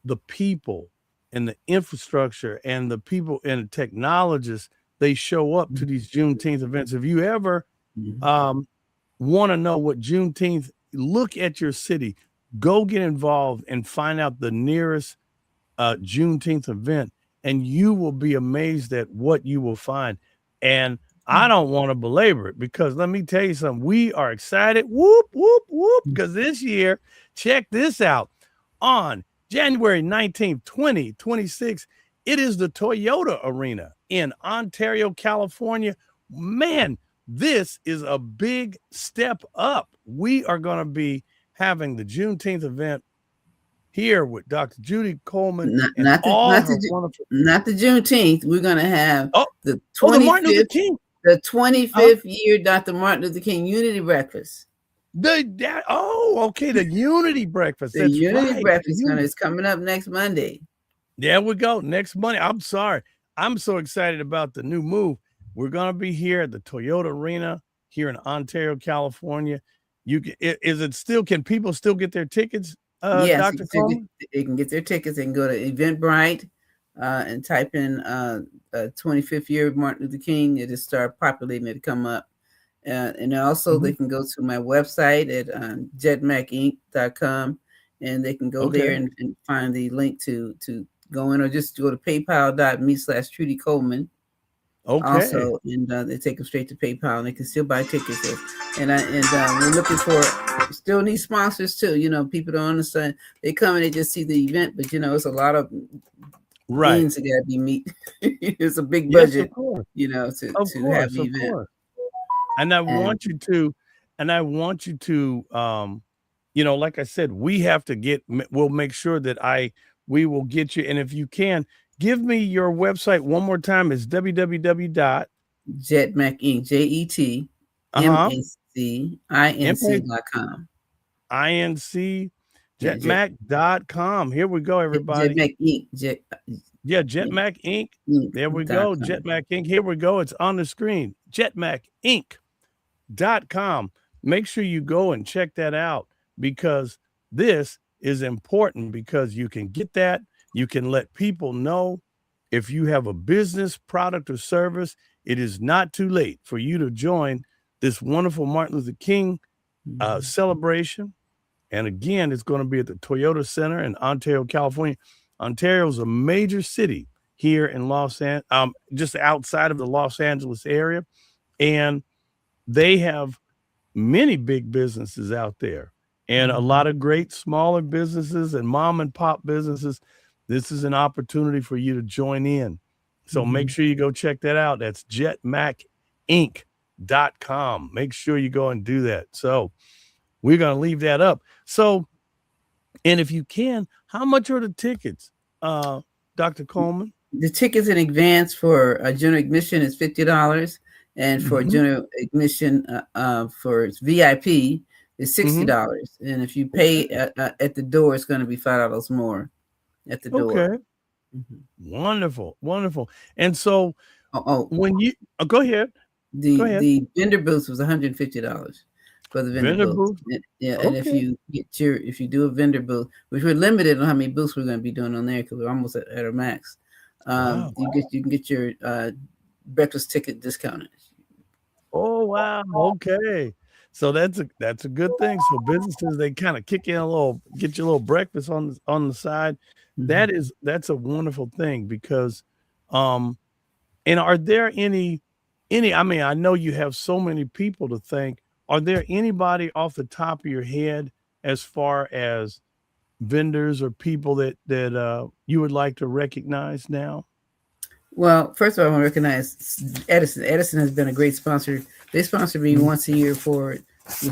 the people and the infrastructure and the people and the technologists, they show up to these Juneteenth events. If you ever Mhm. um, want to know what Juneteenth, look at your city, go get involved and find out the nearest Juneteenth event, and you will be amazed at what you will find. And I don't want to belabor it because let me tell you something. We are excited. Whoop, whoop, whoop. Because this year, check this out. On January 19th, 2026, it is the Toyota Arena in Ontario, California. Man, this is a big step up. We are going to be having the Juneteenth event here with Dr. Judy Coleman Not and not the all not her the wonderful. not the Juneteenth. We're gonna have Oh, the oh, the Martin Luther 25th King. the Uh, 25th year Dr. Martin Luther King Unity Breakfast. okay, the Unity Breakfast. The That's Unity right. The Breakfast Unity. is coming up next Monday. There we go. Next Monday. I'm sorry. I'm so excited about the new move. We're gonna be here at the Toyota Arena here in Ontario, California. Is it still? Can people still get their tickets, Yes, Dr. Coleman? they can get their tickets. They can go to Eventbrite and type in 25th year of Martin Luther King. It'll start populating. It'll come up. And also they Mhm. can go to my website at jetmacinc.com, and they can go there Okay. and find the link to go in, or just go to paypal.me/Trudy Coleman Okay. also, and they take them straight to PayPal, and they can still buy tickets there. And we're looking for still need sponsors too. People don't understand. They come and they just see the event, but it's a lot of Right. ends that got to be meet. It's a big Yes, of budget, course. to Of have course. the Of event. course. And I And want you to, like I said, we have to we'll make sure that we will get you. And if you can, Give me your website one more time. It's www dot Jetmac Inc. uh-huh JetMacInc.com. MACINC Yeah, Jet jetmac.com. Here we go, everybody. Jetmac Inc. Yeah, Yeah, Jetmac Inc. There we go. Inc.com. Jetmac Inc. Here we go. It's on the screen. JetmacInc.com. Make sure you go and check that out because this is important because you can get that. You can let people know if you have a business, product, or service, it is not too late for you to join this wonderful Martin Luther King Mhm. celebration. And again, it's going to be at the Toyota Center in Ontario, California. Ontario is a major city here in just outside of the Los Angeles area. And they have many big businesses out there and a Mhm. lot of great smaller businesses and mom and pop businesses. This is an opportunity for you to join in. So make Mhm. sure you go check that out. That's jetmacinc.com. Make sure you go and do that. So we're going to leave that up. So, and if you can, how much are the tickets, uh, Dr. Coleman? The tickets in advance for general admission is $50, and for Mm-hmm. general admission for VIP is Mm-hmm. $60. And if you Okay. pay at the door, it's going to be $5 more at the door. Okay. Mhm. Wonderful. Wonderful. And so Oh, when you go ahead, go ahead. the vendor booth was $150 for the vendor Vendor booth. booth. Yeah, and Okay. if you do a vendor booth, which we're limited on how many booths we're going to be doing on there because we're almost at our max. Wow. You can get your breakfast ticket discounted. Oh wow. Okay. So that's a good thing. So businesses they kind of kick in a little, get you a little breakfast on the side. Mhm. That's a wonderful thing because um and are there any I mean, I know you have so many people to thank. Are there anybody off the top of your head as far as vendors or people that you would like to recognize now? Well, first of all, I want to recognize Edison. Edison has been a great sponsor. They sponsor me Mhm. once a year for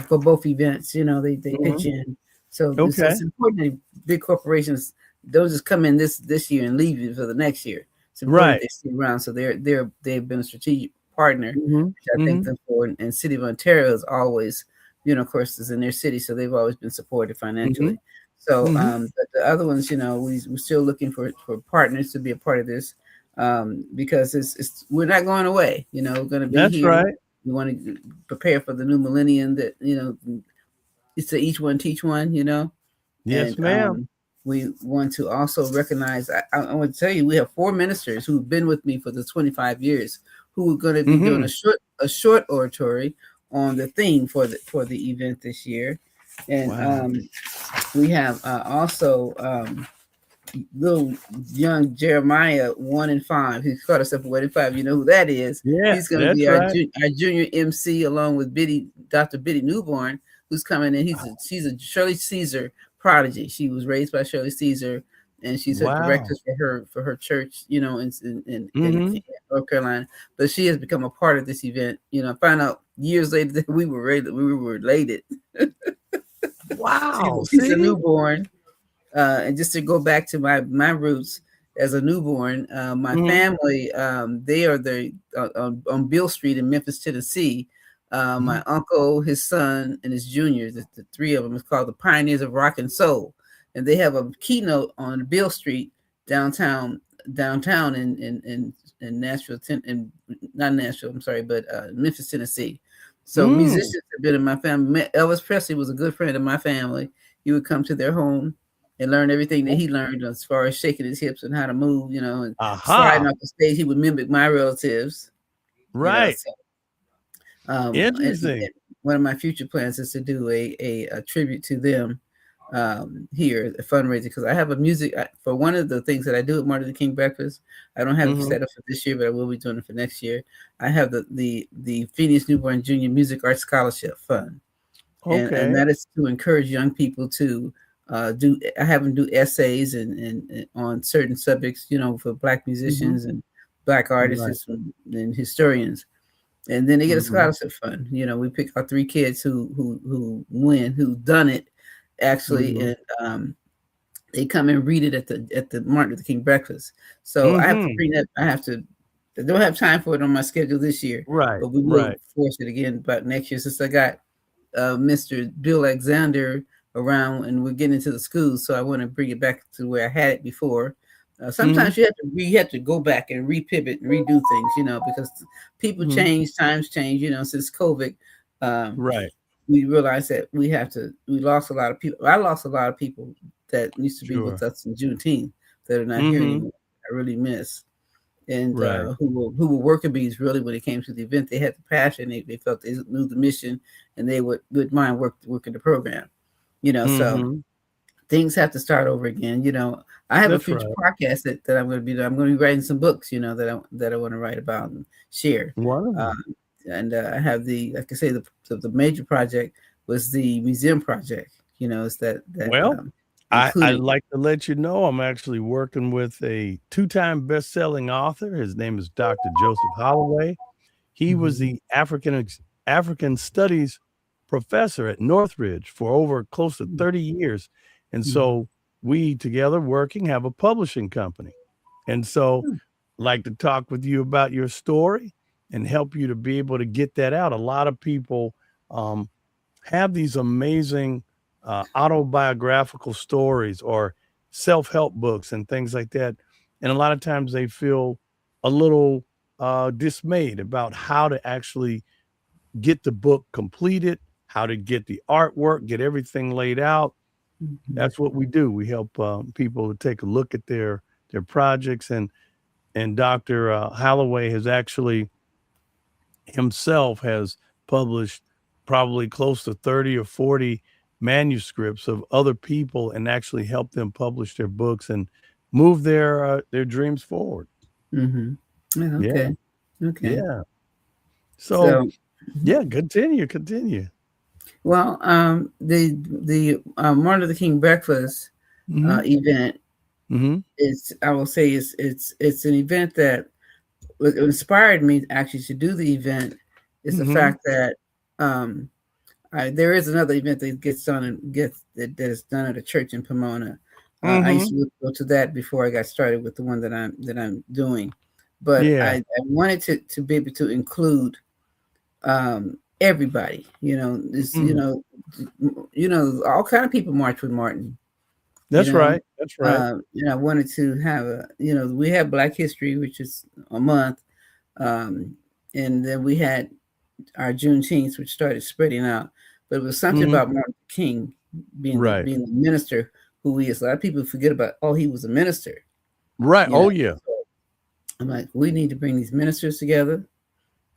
both events. You know, they pitch Mhm. in. So Okay. it's important that big corporations don't just come in this year and leave you for the next year. It's important Right. they stay around. So they've been a strategic partner, Mhm. which I thank Mhm. them for. And City of Ontario is always, of course, is in their city, so they've always been supported financially. Mhm. So, Mhm. but the other ones, we're still looking for partners to be a part of this because it's we're not going away. We're going to be That's here. right. We want to prepare for the new millennium. That it's a each one teach one. Yes, And ma'am. we want to also recognize. I want to tell you, we have 4 ministers who've been with me for the 25 years who are going to be doing Mhm. a short oratory on the theme for the event this year, and Wow. we have also. Little young Jeremiah 1 and 5. He's called himself 1 and 5. You know who that is? Yeah, He's going to that's be right. our junior MC along with Dr. Biddy Newborn, who's coming in. She's a Shirley Caesar prodigy. She was raised by Shirley Caesar, and she's her director Wow. for her church. In Mhm. North Carolina. But she has become a part of this event. I found out years later that we were related. Wow. She's a See? newborn, and just to go back to my roots as a newborn, my Mhm. family, they are on Beale Street in Memphis, Tennessee. My Mhm. uncle, his son, and his juniors, the three of them, is called the Pioneers of Rock and Soul, and they have a keynote on Beale Street downtown, in Nashville, in not Nashville, I'm sorry, but Memphis, Tennessee. So Mm. musicians have been in my family. Elvis Presley was a good friend of my family. He would come to their home and learn everything that he learned as far as shaking his hips and how to move, and sliding Aha. off the stage. He would mimic my relatives, Right. So and Interesting. one of my future plans is to do a tribute to them here, a fundraiser, because I have a music for one of the things that I do at Martin Luther King Breakfast. I don't have it Mhm. set up for this year, but I will be doing it for next year. I have the Phineas Newborn Junior Music Arts Scholarship Fund, and Okay. that is to encourage young people to do. I have them do essays and on certain subjects, for Black Mhm. musicians and Black Right. artists and historians, and then they get a Mhm. scholarship fund. We pick out 3 kids who win, who done it actually, Mhm. and they come and read it at the Martin Luther King breakfast. So I have to Mm-hmm. bring that. I don't have time for it on my schedule this year, Right. but we will Right. force it again about next year since I got Mr. Bill Alexander around and we're getting into the schools. So I want to bring it back to where I had it before. Mm-hmm. Sometimes you have to go back and repivot and redo things, because people Mm-hmm. change, times change. Since COVID, um, Right. we realized that we lost a lot of people. I lost a lot of people that used to be with Sure. us in Juneteenth that are not here Mm-hmm. anymore. I really miss. And Right. who were worker bees really when it came to the event. They had the passion, they felt they knew the mission, and they would mind working the program. So Mm-hmm. things have to start over again. I have a That's future right. podcast that I'm going to be doing. I'm going to be writing some books, that I want to write about and share. Wonderful. And I have like I say, the major project was the museum project. It's that Well, I'd included. like to let you know I'm actually working with a two-time best-selling author. His name is Dr. Joseph Holloway. He was Mhm, the African Studies professor at Northridge for over close to 30 years. And mhm, so we together working have a publishing company. And so mhm, like to talk with you about your story and help you to be able to get that out. A lot of people um, have these amazing autobiographical stories or self-help books and things like that. And a lot of times they feel a little dismayed about how to actually get the book completed, how to get the artwork, get everything laid out. mhm, That's what we do. We help people to take a look at their projects, and Dr. Holloway has actually himself has published probably close to 30 or 40 manuscripts of other people and actually helped them publish their books and move their dreams forward. mhm. Yeah, Yeah, okay. Okay. yeah. So, So, mhm. yeah, continue. Well, the Martin Luther King breakfast Mhm, event mhm, is, I will say, it's an event that what inspired me actually to do the event is the mhm, fact that um, there is another event that gets done and that is done at a church in Pomona. I used mhm. to go to that before I got started with the one that I'm doing, but I, Yeah, I wanted to be able to include everybody. This mhm. all kind of people march with Martin. You That's know, right, that's right. I wanted to have we have Black History, which is a month, um, and then we had our Juneteenth, which started spreading out. But it was something Mhm. about Martin Luther King Right, being the minister who he is. A lot of people forget about. Oh, he was a minister. right. You know, Oh, yeah. so I'm like, we need to bring these ministers together,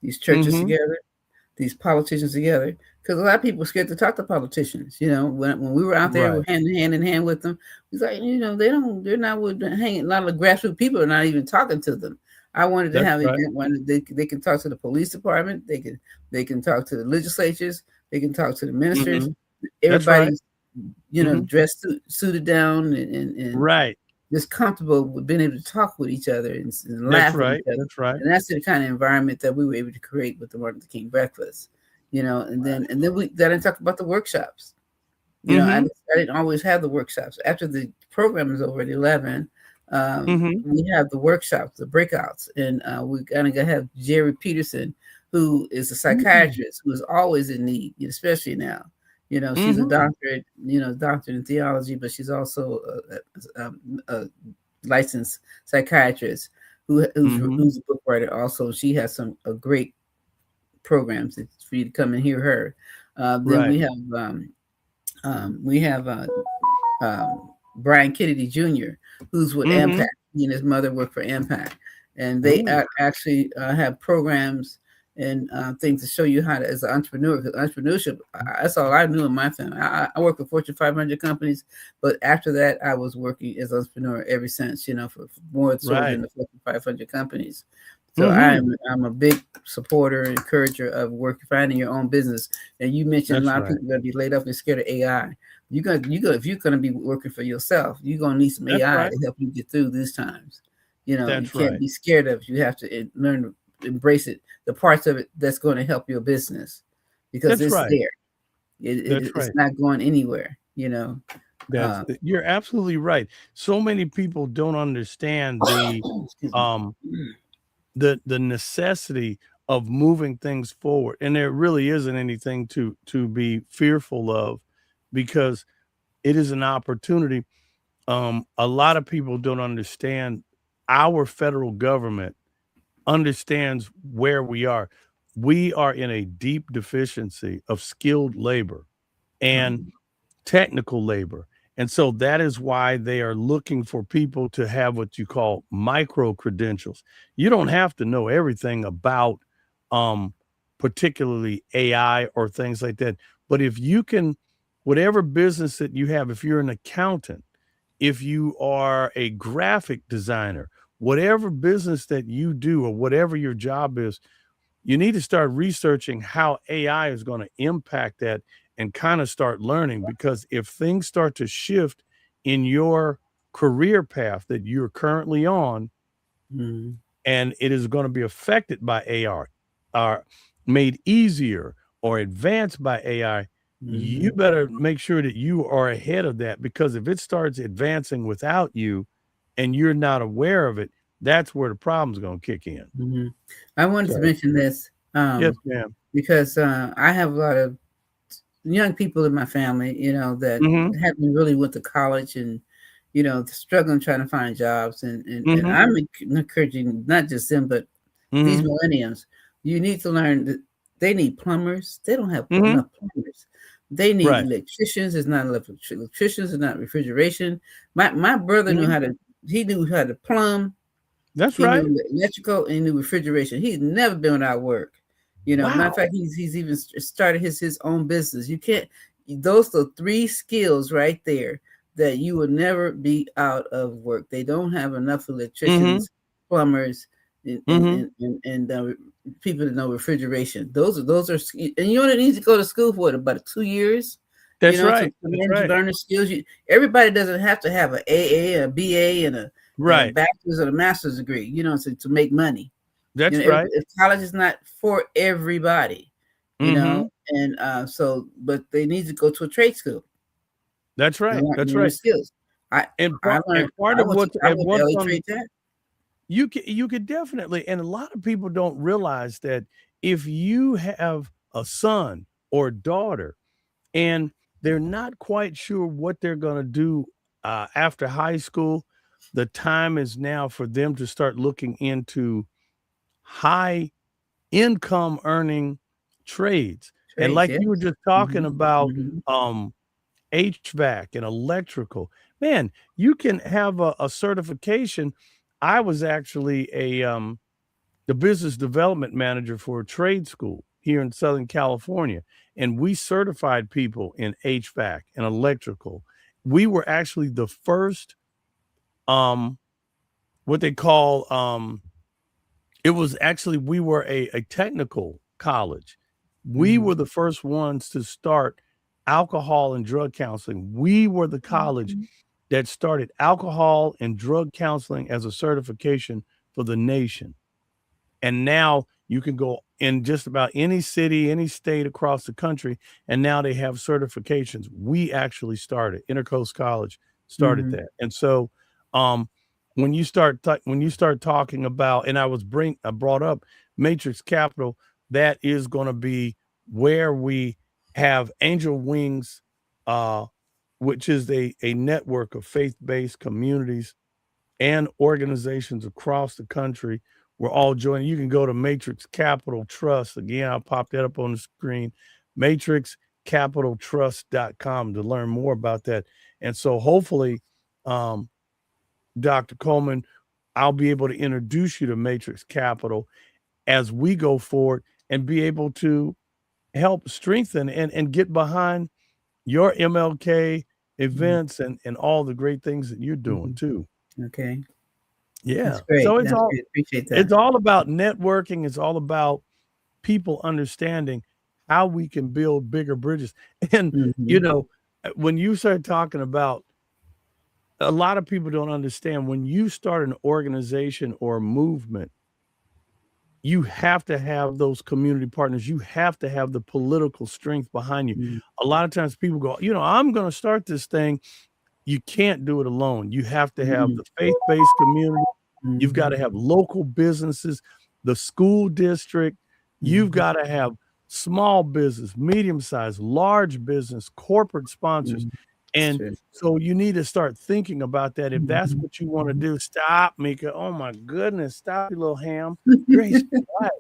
these churches Mhm. together, these politicians together, because a lot of people are scared to talk to politicians. When we were out there, Right. we're hand in hand with them. It's like, they're not with hanging. A lot of the grassroots people are not even talking to them. I wanted to That's have an right. event where they can talk to the police department, they can talk to the legislatures, they can talk to the ministers. Mhm. That's right. Everybody's Mhm. dressed suited down and Right. just comfortable with being able to talk with each other and That's laugh with each right, other. that's right. And that's the kind of environment that we were able to create with the Martin Luther King breakfast. And then we got to talk about the workshops. Mhm, I didn't always have the workshops. After the program is over at 11, mhm, we have the workshops, the breakouts, and we're going to have Jerry Peterson, who is a mm, psychiatrist who is always in need, especially now. She's a mhm. doctor in theology, but she's also a licensed psychiatrist Mhm. who's a book writer. Also, she has some great programs for you to come and hear her. Then Right. we have Brian Kennedy Jr., who's with Mhm. Impact. He and his mother work for Impact, and they Ooh, actually have programs and things to show you how to, as an entrepreneur. Because entrepreneurship, that's all I knew in my family. I work with Fortune 500 companies, but after that, I was working as an entrepreneur ever since. For more so right. than the Fortune 500 companies. So Mhm. I'm a big supporter, encourager of finding your own business. And you mentioned a That's lot of right. people are going to be laid off and scared of AI. If you're gonna be working for yourself, you're gonna need some That's AI right. to help you get through these times. You That's can't right. be scared of it. You have to learn to embrace it, the parts of it that's going to help your business, because That's it's right. there. That's It's right. not going anywhere. You're absolutely right. So many people don't understand Excuse me. um the necessity of moving things forward, and there really isn't anything to be fearful of, because it is an opportunity. A lot of people don't understand our federal government understands where we are. We are in a deep deficiency of skilled labor and Um, technical labor. And so that is why they are looking for people to have what you call micro credentials. You don't have to know everything about um, particularly AI or things like that. But if you can, whatever business that you have, if you're an accountant, if you are a graphic designer, whatever business that you do or whatever your job is, you need to start researching how AI is going to impact that and kind of start learning, because if things start to shift in your career path that you're currently on, mm, and it is going to be affected by AI, or made easier or advanced by AI, you mhm, better make sure that you are ahead of that, because if it starts advancing without you and you're not aware of it, that's where the problem's going to kick in. mhm. I wanted to So, mention this yes, ma'am. because I have a lot of young people in my family, that Mhm. haven't really went to college and, struggling trying to find jobs. And Mhm. I'm encouraging not just them, but these Mhm. millennials. You need to learn that they need plumbers. They don't have Mhm. enough plumbers. They need Right. electricians. There's not enough electricians. There's not refrigeration. My brother knew Mhm. how to. He knew how to plumb. That's He right. knew electrical and he knew refrigeration. He's never been without work. Matter of Wow. fact, he's even started his own business. You can't. Those are three skills right there that you will never be out of work. They don't have enough Mhm. electricians, plumbers, and and Mhm. and, and, and people that know refrigeration. Those are, and you only need to go to school for it about 2 years. That's To right. That's learn to right. learn the skills. Everybody doesn't have to have an AA, a BA, and a Right. bachelor's or a master's degree, to make money. That's right. College is not for everybody, Mhm. and but they need to go to a trade school That's and right. That's learn the right. skills. I And I learned. part I of went to what's I and went to what's LA on Trade Tech. you could definitely, and a lot of people don't realize that if you have a son or daughter and they're not quite sure what they're going to do after high school, the time is now for them to start looking into high income earning trades. And Trades, like you were yes. just talking Hmm. about, Hmm. um, HVAC and electrical, man, you can have a certification. I was actually the business development manager for a trade school here in Southern California, and we certified people in HVAC and electrical. We were actually the first, um, what they call, it was actually, we were a technical college. We Hmm. were the first ones to start alcohol and drug counseling. We were the college that started alcohol and drug counseling as a certification for the nation. And now you can go in just about any city, any state across the country, and now they have certifications. We actually started, Intercoast College started Hmm. that. And so, um, when you start talking about, and I brought up Matrix Capital, that is going to be where we have Angel Wings, uh, which is a network of faith-based communities and organizations across the country. We're all joining. You can go to Matrix Capital Trust. Again, I'll pop that up on the screen. MatrixCapitalTrust.com to learn more about that. And so hopefully, um, Dr. Coleman, I'll be able to introduce you to Matrix Capital as we go forward and be able to help strengthen and get behind your MLK Hmm. events and all the great things that you're doing Hmm. too. Okay, that's Yeah. great. So That's great. Appreciate that. it's all about networking. It's all about people understanding how we can build bigger bridges. And you Hmm. know, when you start talking about, a lot of people don't understand, when you start an organization or a movement, you have to have those community partners. You have to have the political strength behind you. Mhm. A lot of times people go, I'm going to start this thing. You can't do it alone. You have to have Mhm. the faith-based community. You've got to Mhm. have local businesses, the school district. You've Mhm. got to have small business, medium-sized, large business, corporate sponsors. Mhm. It's And true. so you need to start thinking about that. If that's Mhm. what you want to Mhm. do, stop, Mika. Oh my goodness, stop, you little ham. Grace, what?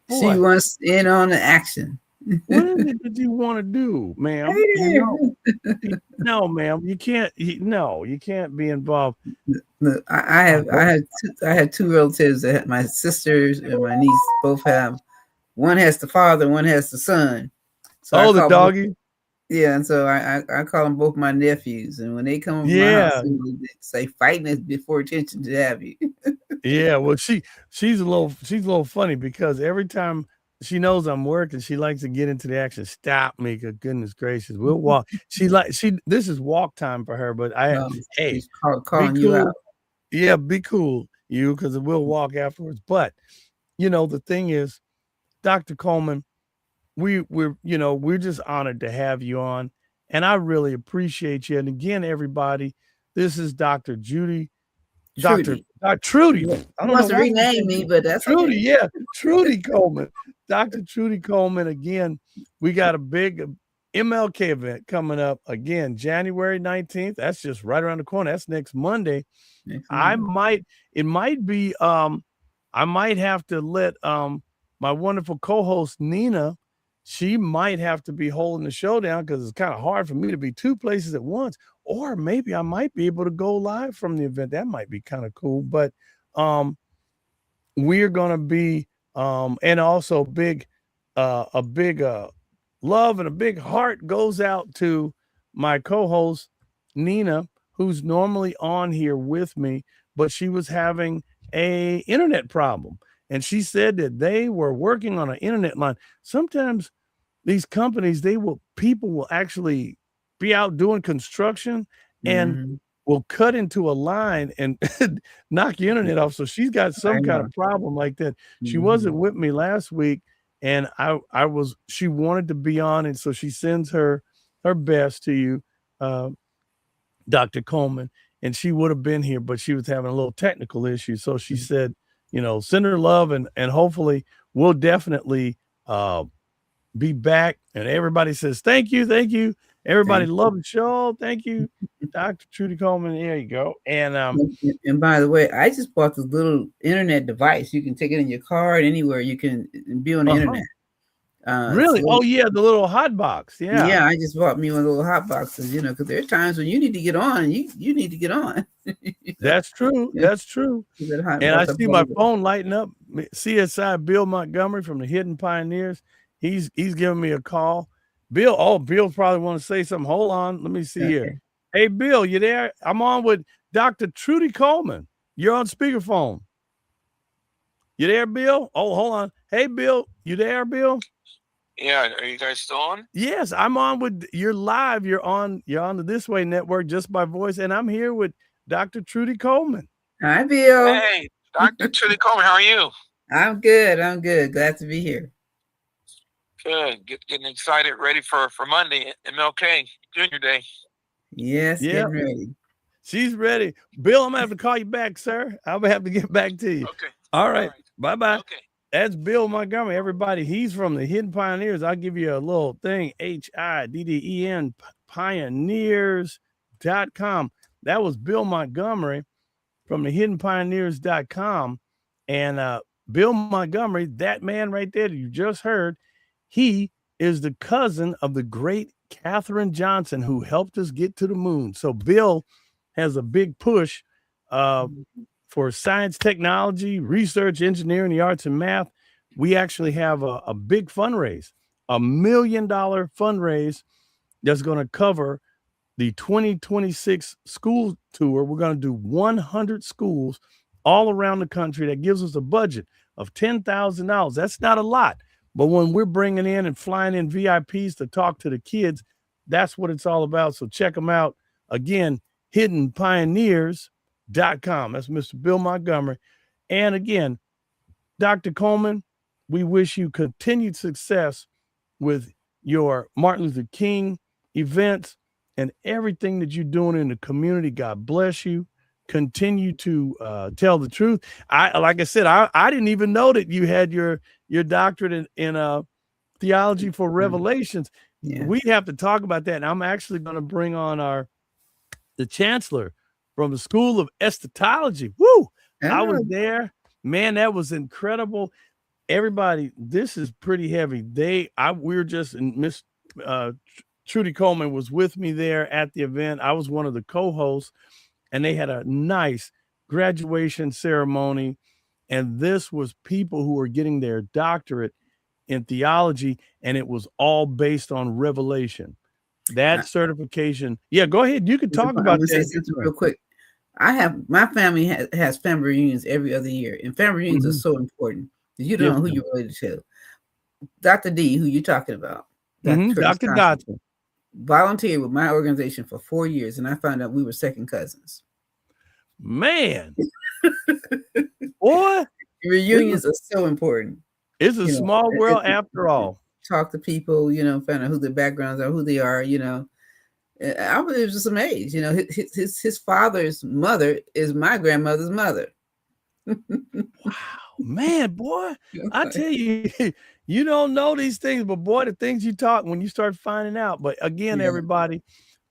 She Boy, wants in on the action. what is it that you want to do, ma'am? Hey No, ma'am, you can't. No, you can't be involved. there. Look, I Oh, have I have two relatives that my sisters and my niece both have. One has the father, one has the son. So I oh, the call both, doggy. yeah, and so I call them both my nephews. And when they come over my house, Yeah, they say fighting is before attention to have you. yeah. Well, she's a little funny because every time she knows I'm working, she likes to get into the action. Stop, Mika. Goodness gracious, we'll walk. This is walk time for her. But hey, She's be calling you cool. out. Yeah, be cool, because we'll walk afterwards. But the thing is, Dr. Coleman, we're just honored to have you on, and I really appreciate you. And again, everybody, this is Dr. Judy, Dr. Trudy. Trudy. Yeah. I He don't know wants to why I keep rename saying me, but that's Trudy. okay. Yeah, Trudy Coleman, Dr. Trudy Coleman. Again, we got a big MLK event coming up again, January 19th. That's just right around the corner. That's next Monday. Next I Monday. might it might be I might have to let my wonderful co-host Nina, she might have to be holding the show down because it's kind of hard for me to be two places at once. Or maybe I might be able to go live from the event. That might be kind of cool. But um we're gonna be and also a big love and a big heart goes out to my co-host Nina, who's normally on here with me, but she was having a internet problem, and she said that they were working on an internet line. Sometimes these companies, people will actually be out doing construction and Mm-hmm. will cut into a line and knock your internet off. So she's got I some kind know. of problem like that. She Mm-hmm. wasn't with me last week, and she wanted to be on, and so she sends her best to you, uh, Dr. Coleman, and she would have been here, but she was having a little technical issue. So she said, send her love, and hopefully we'll definitely be back. And everybody says, thank you. Thank you. Everybody Thank love the show. Thank you, Dr. Trudy Coleman. There you go. And you. And by the way, I just bought this little internet device. You can take it in your car and anywhere. You can be on the uh-huh. internet. It's a Really? little, Oh yeah, the little hot box. Yeah. yeah, I just bought me one of those little hot boxes, because there are times when you need to get on and you need to get on. That's true. Yeah, That's true. that hot And I box. I see bought my it. phone lighting up. CSI Bill Montgomery from the Hidden Pioneers. He's giving me a call. Bill probably want to say something. Hold on. Let me see here. Okay. Hey, Bill, you there? I'm on with Dr. Trudy Coleman. You're on speakerphone. You there, Bill? Oh, hold on. Hey, Bill, you there, Bill? Yeah, are you guys still on? Yes, I'm on with you're live. You're on the This Way Network just by voice, and I'm here with Dr. Trudy Coleman. Hi, Bill. Hey, Dr. Trudy Colemen, how are you? I'm good. I'm good. Glad to be here. Good. Getting excited, ready for Monday, MLK Junior Day. Yes, Yeah, getting ready. she's ready. Bill, I'm gonna have to call you back, sir. I'm gonna have to get back to you. Okay. All All right. right. Bye-bye. Okay. That's Bill Montgomery. Everybody, he's from the Hidden Pioneers. I'll give you a little thing, HIDDEN pioneers.com. That was Bill Montgomery from the hiddenpioneers.com. And Bill Montgomery, that man right there that you just heard, he is the cousin of the great Katherine Johnson, who helped us get to the moon. So Bill has a big push for science, technology, research, engineering, the arts, and math. We actually have a big fundraise, $1 million fundraise that's going to cover the 2026 school tour. We're going to do 100 schools all around the country. That gives us a budget of $10,000. That's not a lot, but when we're bringing in and flying in VIPs to talk to the kids, that's what it's all about. So check them out. Again, hiddenpioneers.com. That's Mr. Bill Montgomery. And again, Dr. Coleman, we wish you continued success with your Martin Luther King events and everything that you're doing in the community. God bless you. Continue to tell the truth. Like I said, I didn't even know that you had your doctorate in theology for revelations. Yeah. We have to talk about that. And I'm actually going to bring on the chancellor from the School of Eschatology. Woo! I was there. Man, that was incredible. Everybody, this is pretty heavy. We were just in Miss Trudy Colemen was with me there at the event. I was one of the co-hosts, and they had a nice graduation ceremony. And this was people who were getting their doctorate in theology, and it was all based on revelation. That certification. Yeah, go ahead. You can talk about that. Say something real quick. My family has family reunions every other year, and family reunions are so important. You don't know who you're related to. Dr. D, who you're talking about, Dr. Dotson, volunteered with my organization for 4 years, and I found out we were second cousins. Man, boy, reunions are so important. It's a small world after all. Talk to people, find out who their backgrounds are, who they are. I was just amazed. His father's mother is my grandmother's mother. Wow, man, boy, I tell you, you don't know these things, but boy, the things you talk when you start finding out. But again, everybody,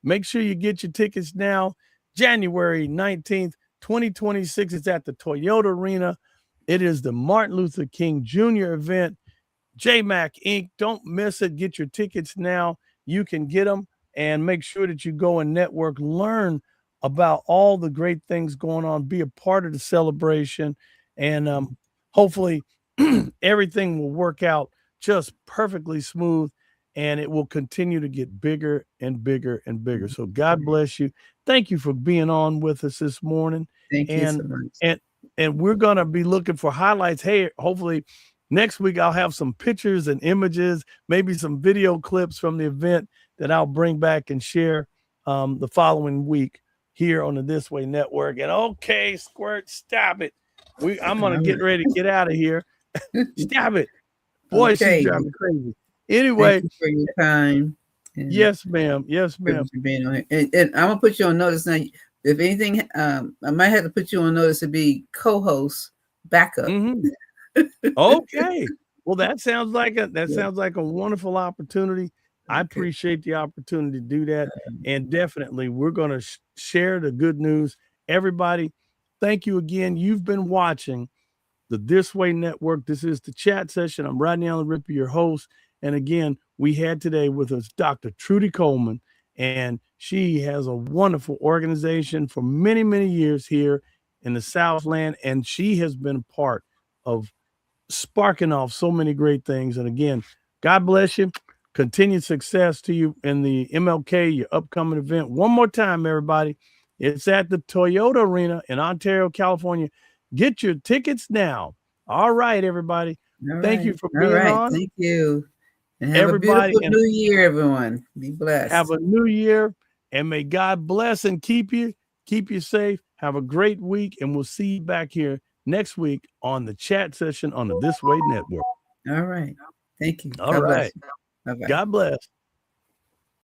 make sure you get your tickets now. January 19th, 2026. It's at the Toyota Arena. It is the Martin Luther King Jr. event. JMac Inc. Don't miss it. Get your tickets now. You can get them, and make sure that you go and network, learn about all the great things going on, be a part of the celebration, and hopefully everything will work out just perfectly smooth, and it will continue to get bigger and bigger and bigger. So God bless you. Thank you for being on with us this morning. Thank you so much. And we're going to be looking for highlights. Hey, hopefully next week I'll have some pictures and images, maybe some video clips from the event that I'll bring back and share the following week here on the This Way Network. And okay, Squirt, stop it. I'm going to get ready to get out of here. Stop it. Boy, she's driving me crazy. Anyway. Thank you for your time. Yes, ma'am. Yes, ma'am. And I'm going to put you on notice now. If anything, I might have to put you on notice to be co-host backup. Okay. Well, that sounds like a wonderful opportunity. I appreciate the opportunity to do that. And definitely we're going to share the good news. Everybody, thank you again. You've been watching the This Way Network. This is the chat session. I'm Rodney Allen Rippey, your host. And again, we had today with us Dr. Trudy Colemen, and she has a wonderful organization for many, many years here in the Southland. And she has been a part of sparking off so many great things. And again, God bless you. Continued success to you in the MLK, your upcoming event. One more time, everybody. It's at the Toyota Arena in Ontario, California. Get your tickets now. All right, everybody. Thank you for being on. Thank you. And have everybody, a beautiful new year, everyone. Be blessed. Have a new year, and may God bless and keep you safe. Have a great week, and we'll see you back here next week on the chat session on the This Way Network. All right. Thank you. All right. Bye-bye. God bless.